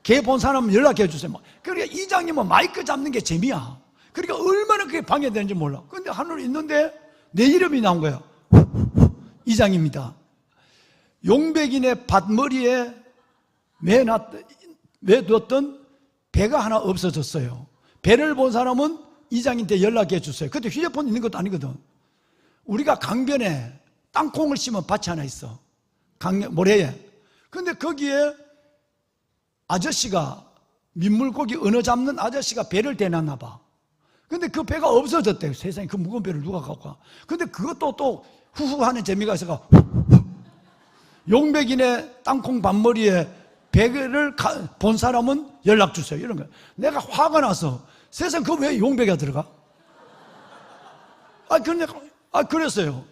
개 본 사람 연락해 주세요. 그러니까 이장님은 마이크 잡는 게 재미야. 그러니까 얼마나 그게 방해되는지 몰라. 근데 하늘 있는데 내 이름이 나온 거야. 이장입니다. 용백인의 밭머리에 매뒀던 배가 하나 없어졌어요. 배를 본 사람은 이장님한테 연락해 주세요. 그때 휴대폰 있는 것도 아니거든. 우리가 강변에 땅콩을 심은 밭이 하나 있어. 모래에. 근데 거기에 아저씨가 민물고기 은어 잡는 아저씨가 배를 대놨나 봐. 근데 그 배가 없어졌대요. 세상에 그 무거운 배를 누가 갖고 가. 근데 그것도 또 후후 하는 재미가 있어가 용백인의 땅콩 밭머리에 배를 본 사람은 연락 주세요. 이런 거야. 내가 화가 나서 세상 그 왜 용백이가 들어가? 그랬어요.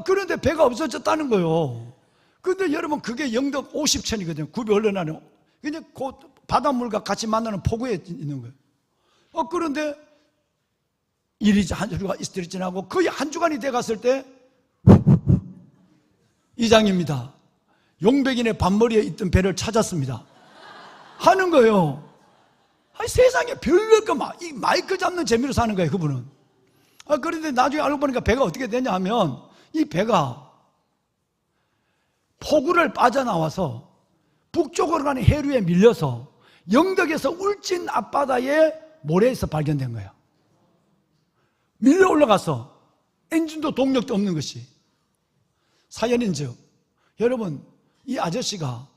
그런데 배가 없어졌다는 거예요. 근데 여러분 그게 영덕 50천이거든요. 굽이 흘러나는. 그냥 곧 바닷물과 같이 만나는 포구에 있는 거예요. 그런데 한 주가 이틀이 지나고 거의 한 주간이 돼 갔을 때 이장입니다. 용백인의 밭머리에 있던 배를 찾았습니다. 하는 거예요. 세상에 별별 거 이 마이크 잡는 재미로 사는 거예요, 그분은. 그런데 나중에 알고 보니까 배가 어떻게 되냐 하면 이 배가 포구를 빠져나와서 북쪽으로 가는 해류에 밀려서 영덕에서 울진 앞바다의 모래에서 발견된 거예요. 밀려 올라가서 엔진도 동력도 없는 것이. 사연인즉 여러분 이 아저씨가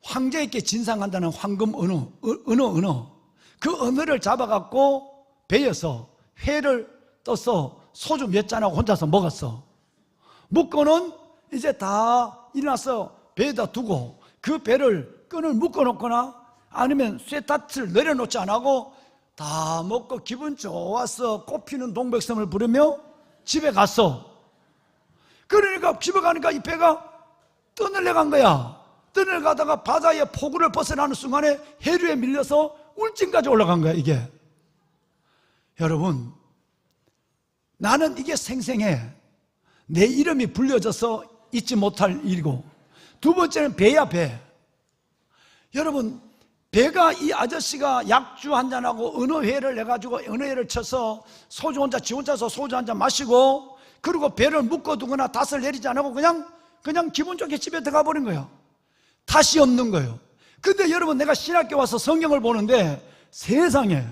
황제에게 진상한다는 황금 은어 그 은어를 잡아갖고 배에서 회를 떠서 소주 몇 잔하고 혼자서 먹었어. 먹고는 이제 다 일어나서 배에다 두고 그 배를 끈을 묶어놓거나 아니면 쇠탓을 내려놓지 않고 다 먹고 기분 좋았어. 꽃피는 동백섬을 부르며 집에 갔어. 그러니까 집에 가니까 이 배가 떠내려간 거야. 떠내려가다가 바다의 포구를 벗어나는 순간에 해류에 밀려서 울진까지 올라간 거야, 이게. 여러분, 나는 이게 생생해. 내 이름이 불려져서 잊지 못할 일이고, 두 번째는 배야, 배. 여러분, 배가 이 아저씨가 약주 한 잔하고 은어회를 해가지고 은어회를 쳐서 소주 혼자, 지 혼자서 소주 한 잔 마시고, 그리고 배를 묶어두거나 닷을 내리지 않고 그냥 기분 좋게 집에 들어가 버린 거예요. 다시 없는 거예요. 근데 여러분, 내가 신학교 와서 성경을 보는데 세상에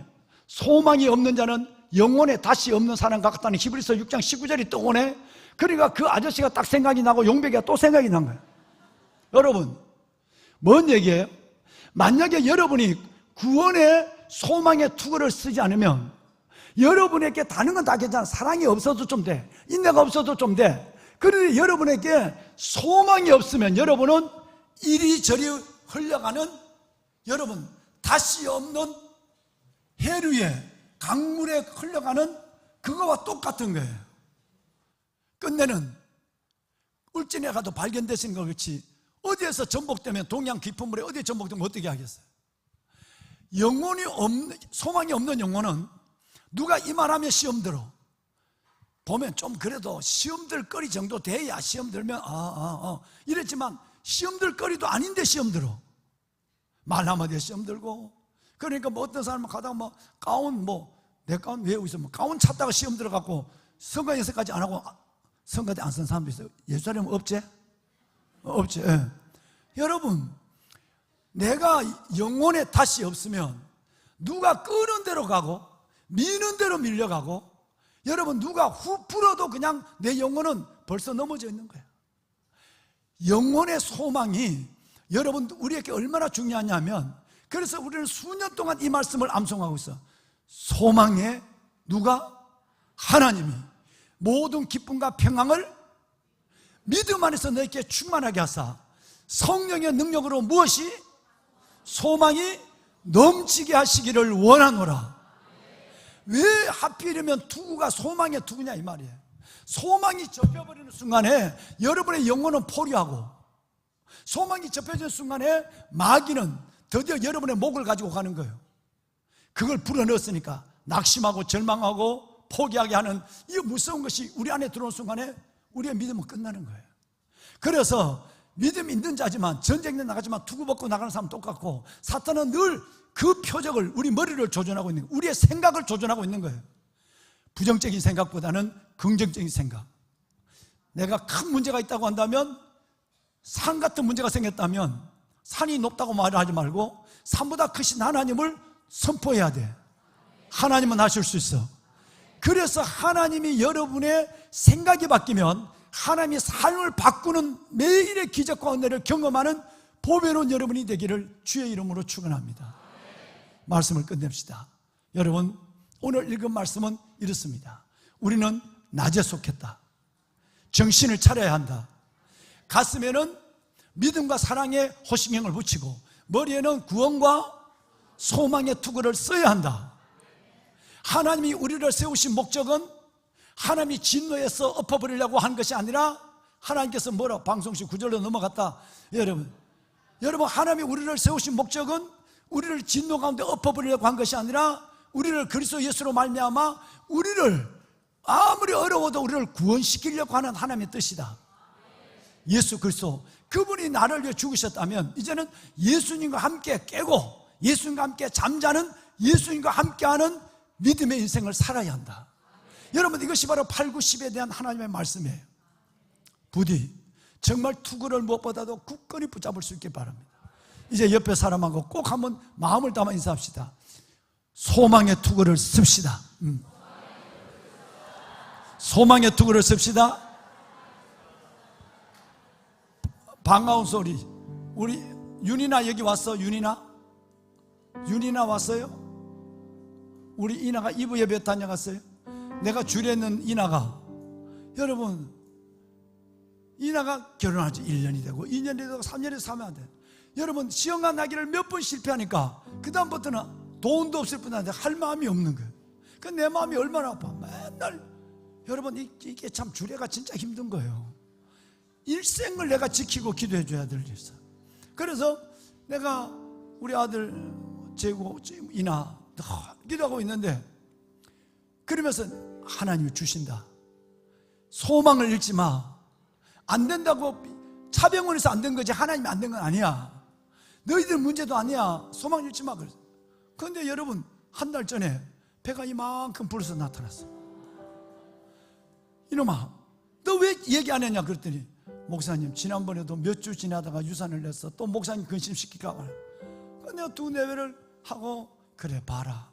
소망이 없는 자는 영혼에 다시 없는 사람 같다는 히브리서 6장 19절이 떠오네. 그러니까 그 아저씨가 딱 생각이 나고 용백이가 또 생각이 난 거예요. 여러분, 뭔 얘기예요? 만약에 여러분이 구원의 소망의 투구를 쓰지 않으면 여러분에게 다른 건 다 괜찮아. 사랑이 없어도 좀 돼. 인내가 없어도 좀 돼. 그런데 여러분에게 소망이 없으면 여러분은 이리저리 흘러가는 여러분 다시 없는 해류에 강물에 흘러가는 그거와 똑같은 거예요. 끝내는 울진에 가도 발견되신 것 같이 어디에서 전복되면 동양 깊은 물에 어디에 전복되면 어떻게 하겠어요? 영혼이 없는, 소망이 없는 영혼은 누가 이 말하면 시험 들어. 보면 좀 그래도 시험 들 거리 정도 돼야 시험 들면 이랬지만 시험 들 거리도 아닌데 시험 들어. 말 한마디에 시험 들고. 그러니까 뭐 어떤 사람은 가다가 뭐 가운 내 가운 왜 여기서 뭐 가운 찾다가 시험 들어갖고 성가 예배까지 안 하고 성가대 안 쓴 사람도 있어요. 예수님 없지? 없지. 예. 여러분, 내가 영혼에 탓이 없으면 누가 끄는 대로 가고 미는 대로 밀려가고, 여러분 누가 후 풀어도 그냥 내 영혼은 벌써 넘어져 있는 거예요. 영혼의 소망이 여러분 우리에게 얼마나 중요하냐면, 그래서 우리는 수년 동안 이 말씀을 암송하고 있어. 소망에 누가? 하나님이 모든 기쁨과 평강을 믿음 안에서 너에게 충만하게 하사 성령의 능력으로 무엇이? 소망이 넘치게 하시기를 원하노라. 왜 하필이면 투구가 소망의 투구냐 이 말이에요. 소망이 접혀버리는 순간에 여러분의 영혼은 포기하고, 소망이 접혀지는 순간에 마귀는 드디어 여러분의 목을 가지고 가는 거예요. 그걸 불어넣었으니까 낙심하고 절망하고 포기하게 하는 이 무서운 것이 우리 안에 들어온 순간에 우리의 믿음은 끝나는 거예요. 그래서 믿음이 있는 자지만, 전쟁에 나가지만 투구 벗고 나가는 사람 똑같고, 사탄은 늘 그 표적을, 우리 머리를 조준하고 있는 거예요. 우리의 생각을 조준하고 있는 거예요. 부정적인 생각보다는 긍정적인 생각. 내가 큰 문제가 있다고 한다면, 산 같은 문제가 생겼다면 산이 높다고 말을 하지 말고 산보다 크신 하나님을 선포해야 돼. 하나님은 하실 수 있어. 그래서 하나님이 여러분의 생각이 바뀌면 하나님이 삶을 바꾸는 매일의 기적과 은혜를 경험하는 보배로운 여러분이 되기를 주의 이름으로 축원합니다. 말씀을 끝냅시다. 여러분, 오늘 읽은 말씀은 이렇습니다. 우리는 낮에 속했다. 정신을 차려야 한다. 가슴에는 믿음과 사랑의 호심경을 붙이고 머리에는 구원과 소망의 투구를 써야 한다. 하나님이 우리를 세우신 목적은 하나님이 진노에서 엎어버리려고 한 것이 아니라, 하나님께서 뭐라고 방송식 9절로 넘어갔다. 여러분 하나님이 우리를 세우신 목적은 우리를 진노 가운데 엎어버리려고 한 것이 아니라, 우리를 그리스도 예수로 말미암아 우리를 아무리 어려워도 우리를 구원시키려고 하는 하나님의 뜻이다. 예수 그리스도, 그분이 나를 위해 죽으셨다면 이제는 예수님과 함께 깨고 예수님과 함께 잠자는, 예수님과 함께하는 믿음의 인생을 살아야 한다. 여러분, 이것이 바로 8, 9, 10에 대한 하나님의 말씀이에요. 부디 정말 투구를 무엇보다도 굳건히 붙잡을 수 있길 바랍니다. 이제 옆에 사람하고 꼭 한번 마음을 담아 인사합시다. 소망의 투구를 씁시다. 소망의 투구를 씁시다. 반가운 소리. 우리 윤이나 여기 왔어? 윤이나 왔어요? 우리 이나가 이브 예배 다녀갔어요? 내가 줄에 있는 이나가, 여러분, 이나가 결혼하지 1년이 되고 2년이 되고 3년이 사면 안 돼. 여러분, 시험관 나기를 몇 번 실패하니까 그 다음부터는 돈도 없을 뿐 아니라 할 마음이 없는 거예요. 그 내 마음이 얼마나 아파. 맨날, 여러분, 이게 참 주례가 진짜 힘든 거예요. 일생을 내가 지키고 기도해 줘야 될 일이었어. 그래서 내가 우리 아들 재고 이나 기도하고 있는데, 그러면서 하나님이 주신다. 소망을 잃지 마. 안 된다고 차병원에서 안 된 거지 하나님이 안 된 건 아니야. 너희들 문제도 아니야. 소망 잃지 마. 그런데 여러분, 한 달 전에 배가 이만큼 불어서 나타났어. 이놈아, 너 왜 얘기 안 했냐 그랬더니, 목사님 지난번에도 몇 주 지나다가 유산을 냈어. 또 목사님 근심시킬까 봐. 내가 2-4회를 하고, 그래 봐라,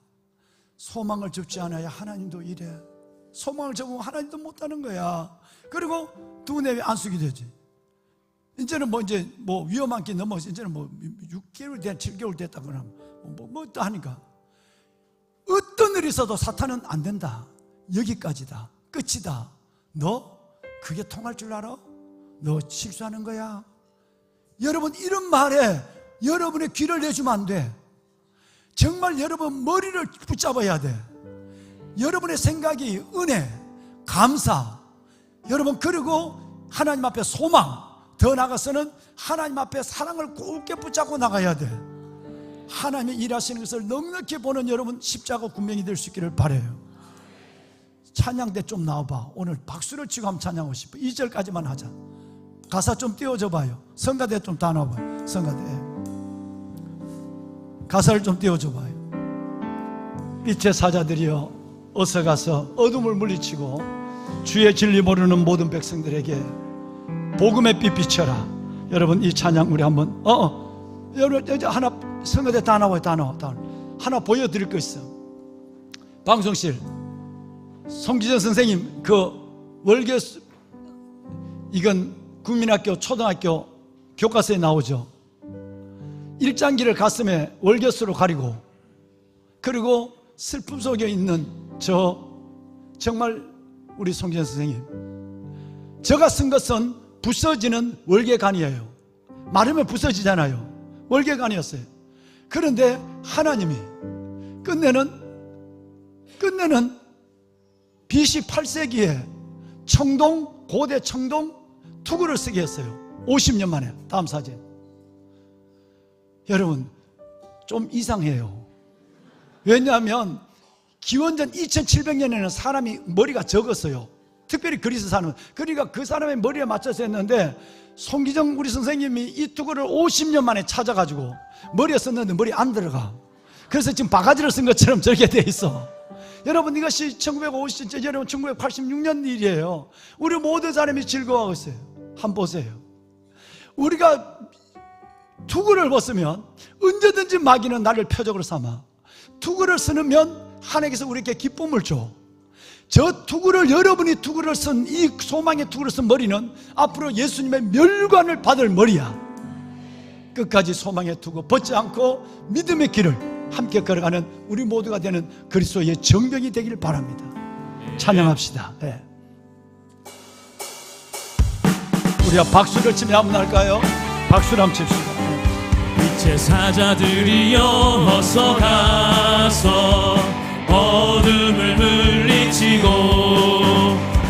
소망을 접지 않아야 하나님도 이래. 소망을 접으면 하나님도 못하는 거야. 그리고 2-4회 안수기 되지. 이제는 이제 위험한 게 넘어서 이제는 6개월 된 7개월 됐다 그러면 또 하니까, 어떤 일이 있어도 사탄은 안 된다. 여기까지다. 끝이다. 너 그게 통할 줄 알아? 너 실수하는 거야. 여러분, 이런 말에 여러분의 귀를 내주면 안 돼. 정말 여러분 머리를 붙잡아야 돼. 여러분의 생각이 은혜, 감사, 여러분, 그리고 하나님 앞에 소망, 더 나아가서는 하나님 앞에 사랑을 굳게 붙잡고 나가야 돼. 하나님이 일하시는 것을 넉넉히 보는 여러분 십자가 군명이 될 수 있기를 바라요. 찬양대 좀 나와봐. 오늘 박수를 치고 한번 찬양하고 싶어. 2절까지만 하자. 가사 좀 띄워줘 봐요. 성가대 좀 다 나와봐요. 성가대 가사를 좀 띄워줘 봐요. 빛의 사자들이여 어서 가서 어둠을 물리치고 주의 진리 모르는 모든 백성들에게 복음의 빛 비춰라. 여러분 이 찬양 우리 한번 여러분 이제 하나 성가대 다 나와요. 다 나와. 하나 보여드릴 거 있어. 방송실 송기전 선생님 그 월계 이건 국민학교 초등학교 교과서에 나오죠. 일장기를 가슴에 월계수로 가리고 그리고 슬픔 속에 있는 저 정말 우리 송기전 선생님 저가 쓴 것은 부서지는 월계관이에요. 마르면 부서지잖아요. 월계관이었어요. 그런데 하나님이 끝내는 BC 8세기에 청동 고대 청동 투구를 쓰게 했어요. 50년 만에. 다음 사진. 여러분 좀 이상해요. 왜냐하면 기원전 2700년에는 사람이 머리가 적었어요. 특별히 그리스 사람은. 그러니까 그 사람의 머리에 맞춰서 했는데 송기정 우리 선생님이 이 투구를 50년 만에 찾아가지고 머리에 썼는데 머리 안 들어가. 그래서 지금 바가지를 쓴 것처럼 저렇게 돼 있어. 여러분 이것이 1986년 일이에요. 우리 모든 사람이 즐거워하고 있어요. 한번 보세요. 우리가 투구를 벗으면 언제든지 마귀는 나를 표적으로 삼아. 투구를 쓰면 하나님께서 우리에게 기쁨을 줘. 저 투구를 여러분이 투구를 쓴 이 소망의 투구를 쓴 머리는 앞으로 예수님의 멸관을 받을 머리야. 끝까지 소망의 투구 벗지 않고 믿음의 길을 함께 걸어가는 우리 모두가 되는 그리스도의 정병이 되기를 바랍니다. 찬양합시다. 네. 우리가 박수를 치며 한번 할까요? 박수를 한번 칩시다. 빛의 사자들이여 어서 가서 어둠을 물리치고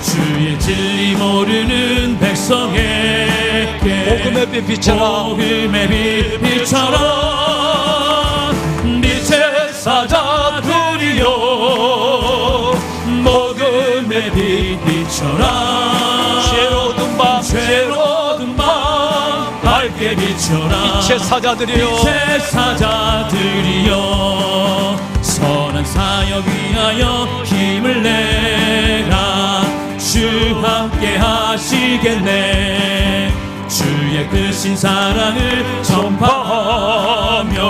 주의 진리 모르는 백성에게 복음의 빛 비춰라. 복음의 빛 비춰라. 빛의 사자들이여 복음의 빛 비춰라. 죄로운 밤 밝게 비춰라. 빛의 사자들이여 빛의 사자들이여 선한 사역 위하여 힘을 내라. 주 함께 하시겠네. 주의 크신 사랑을 전파하며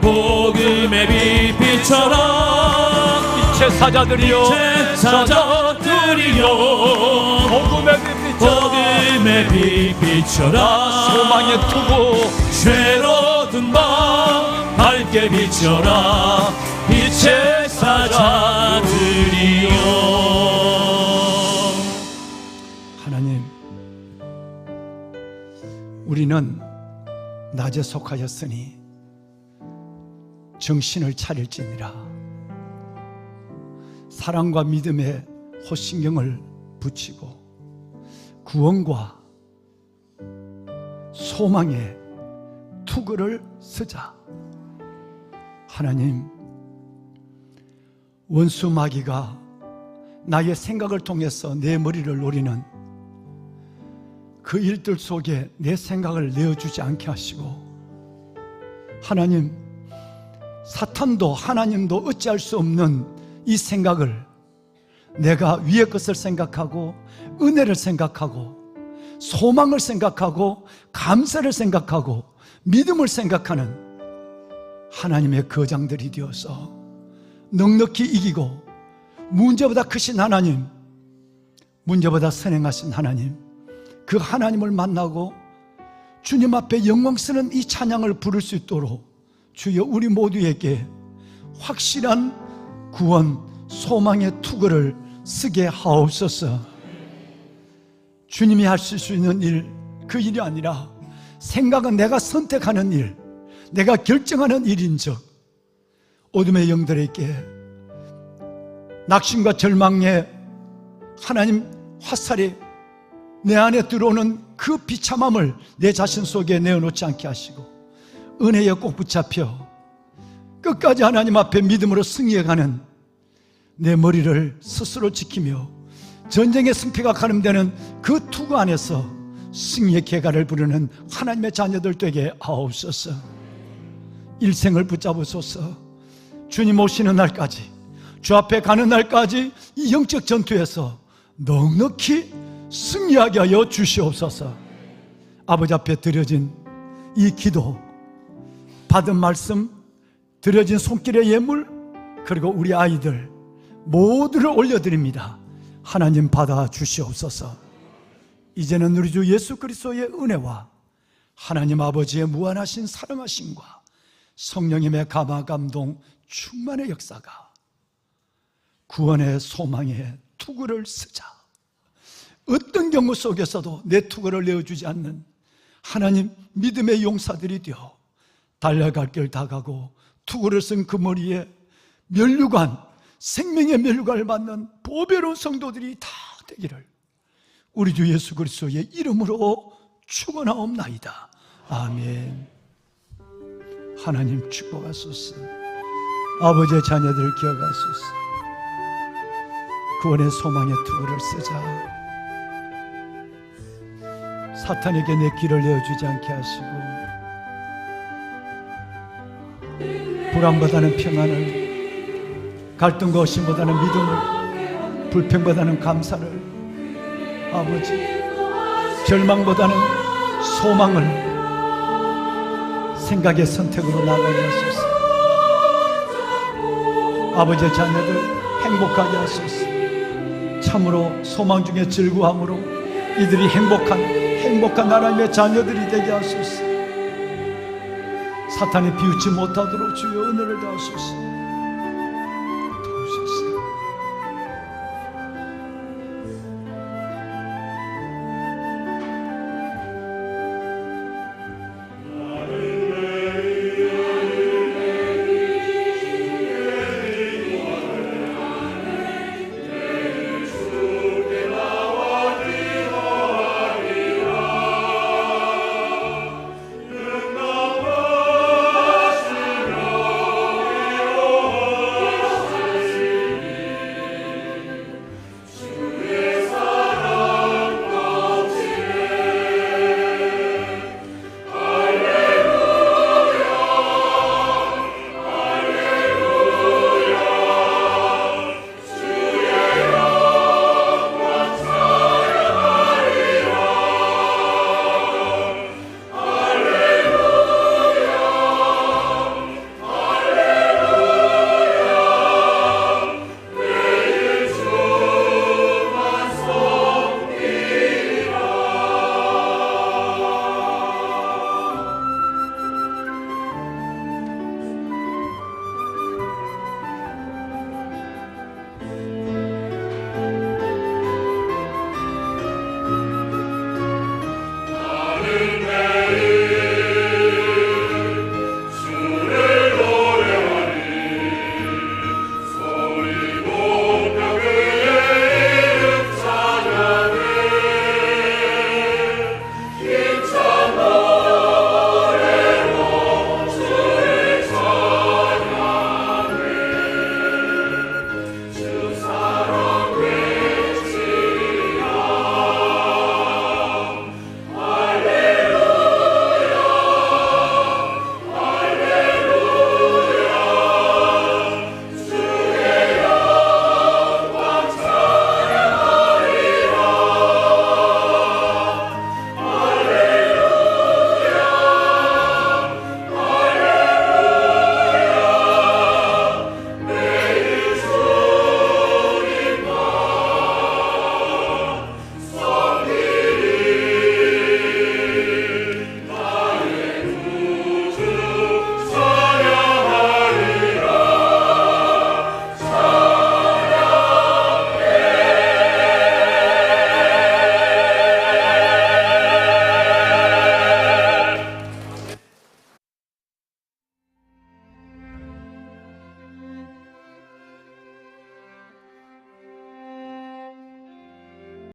복음의 빛 비춰라. 빛의 사자들이여 빛의 사자들이여 복음의 빛 비춰라. 소망의 투구 죄로운 밤 밝게 비춰라. 빛의 사자들이여. 하나님 우리는 낮에 속하였으니 정신을 차릴지니라. 사랑과 믿음에 호신경을 붙이고 구원과 소망의 투구를 쓰자. 하나님 원수 마귀가 나의 생각을 통해서 내 머리를 노리는 그 일들 속에 내 생각을 내어주지 않게 하시고, 하나님 사탄도 하나님도 어찌할 수 없는 이 생각을 내가 위의 것을 생각하고 은혜를 생각하고 소망을 생각하고 감사를 생각하고 믿음을 생각하는 하나님의 거장들이 되어서 넉넉히 이기고 문제보다 크신 하나님, 문제보다 선행하신 하나님, 그 하나님을 만나고 주님 앞에 영광스러운 이 찬양을 부를 수 있도록 주여 우리 모두에게 확실한 구원, 소망의 투구를 쓰게 하옵소서. 주님이 하실 수 있는 일, 그 일이 아니라 생각은 내가 선택하는 일, 내가 결정하는 일인즉 어둠의 영들에게 낙심과 절망에 하나님 화살이 내 안에 들어오는 그 비참함을 내 자신 속에 내어놓지 않게 하시고 은혜에 꼭 붙잡혀 끝까지 하나님 앞에 믿음으로 승리해가는 내 머리를 스스로 지키며 전쟁의 승패가 가늠되는 그 투구 안에서 승리의 개가를 부르는 하나님의 자녀들 되게 하옵소서. 일생을 붙잡으소서. 주님 오시는 날까지, 주 앞에 가는 날까지 이 영적 전투에서 넉넉히 승리하게 하여 주시옵소서. 아버지 앞에 드려진 이 기도, 받은 말씀, 드려진 손길의 예물, 그리고 우리 아이들 모두를 올려드립니다. 하나님 받아 주시옵소서. 이제는 우리 주 예수 그리스도의 은혜와 하나님 아버지의 무한하신 사랑하심과 성령님의 감화 감동 충만의 역사가 구원의 소망의 투구를 쓰자, 어떤 경우 속에서도 내 투구를 내어주지 않는 하나님 믿음의 용사들이 되어 달려갈 길 다 가고 투구를 쓴 그 머리에 면류관, 생명의 면류관을 받는 보배로운 성도들이 다 되기를 우리 주 예수 그리스도의 이름으로 축원하옵나이다. 아멘. 하나님 축복하소서. 아버지의 자녀들을 기억하소서. 구원의 소망의 투구를 쓰자. 사탄에게 내 길을 내어주지 않게 하시고 불안보다는 평안을, 갈등과 의심보다는 믿음을, 불평보다는 감사를, 아버지 절망보다는 소망을 생각의 선택으로 나가게 하소서. 아버지의 자녀들 행복하게 하소서. 참으로 소망 중에 즐거움으로 이들이 행복한 하나님의 자녀들이 되게 하소서. 사탄이 비웃지 못하도록 주여 은혜를 더하소서.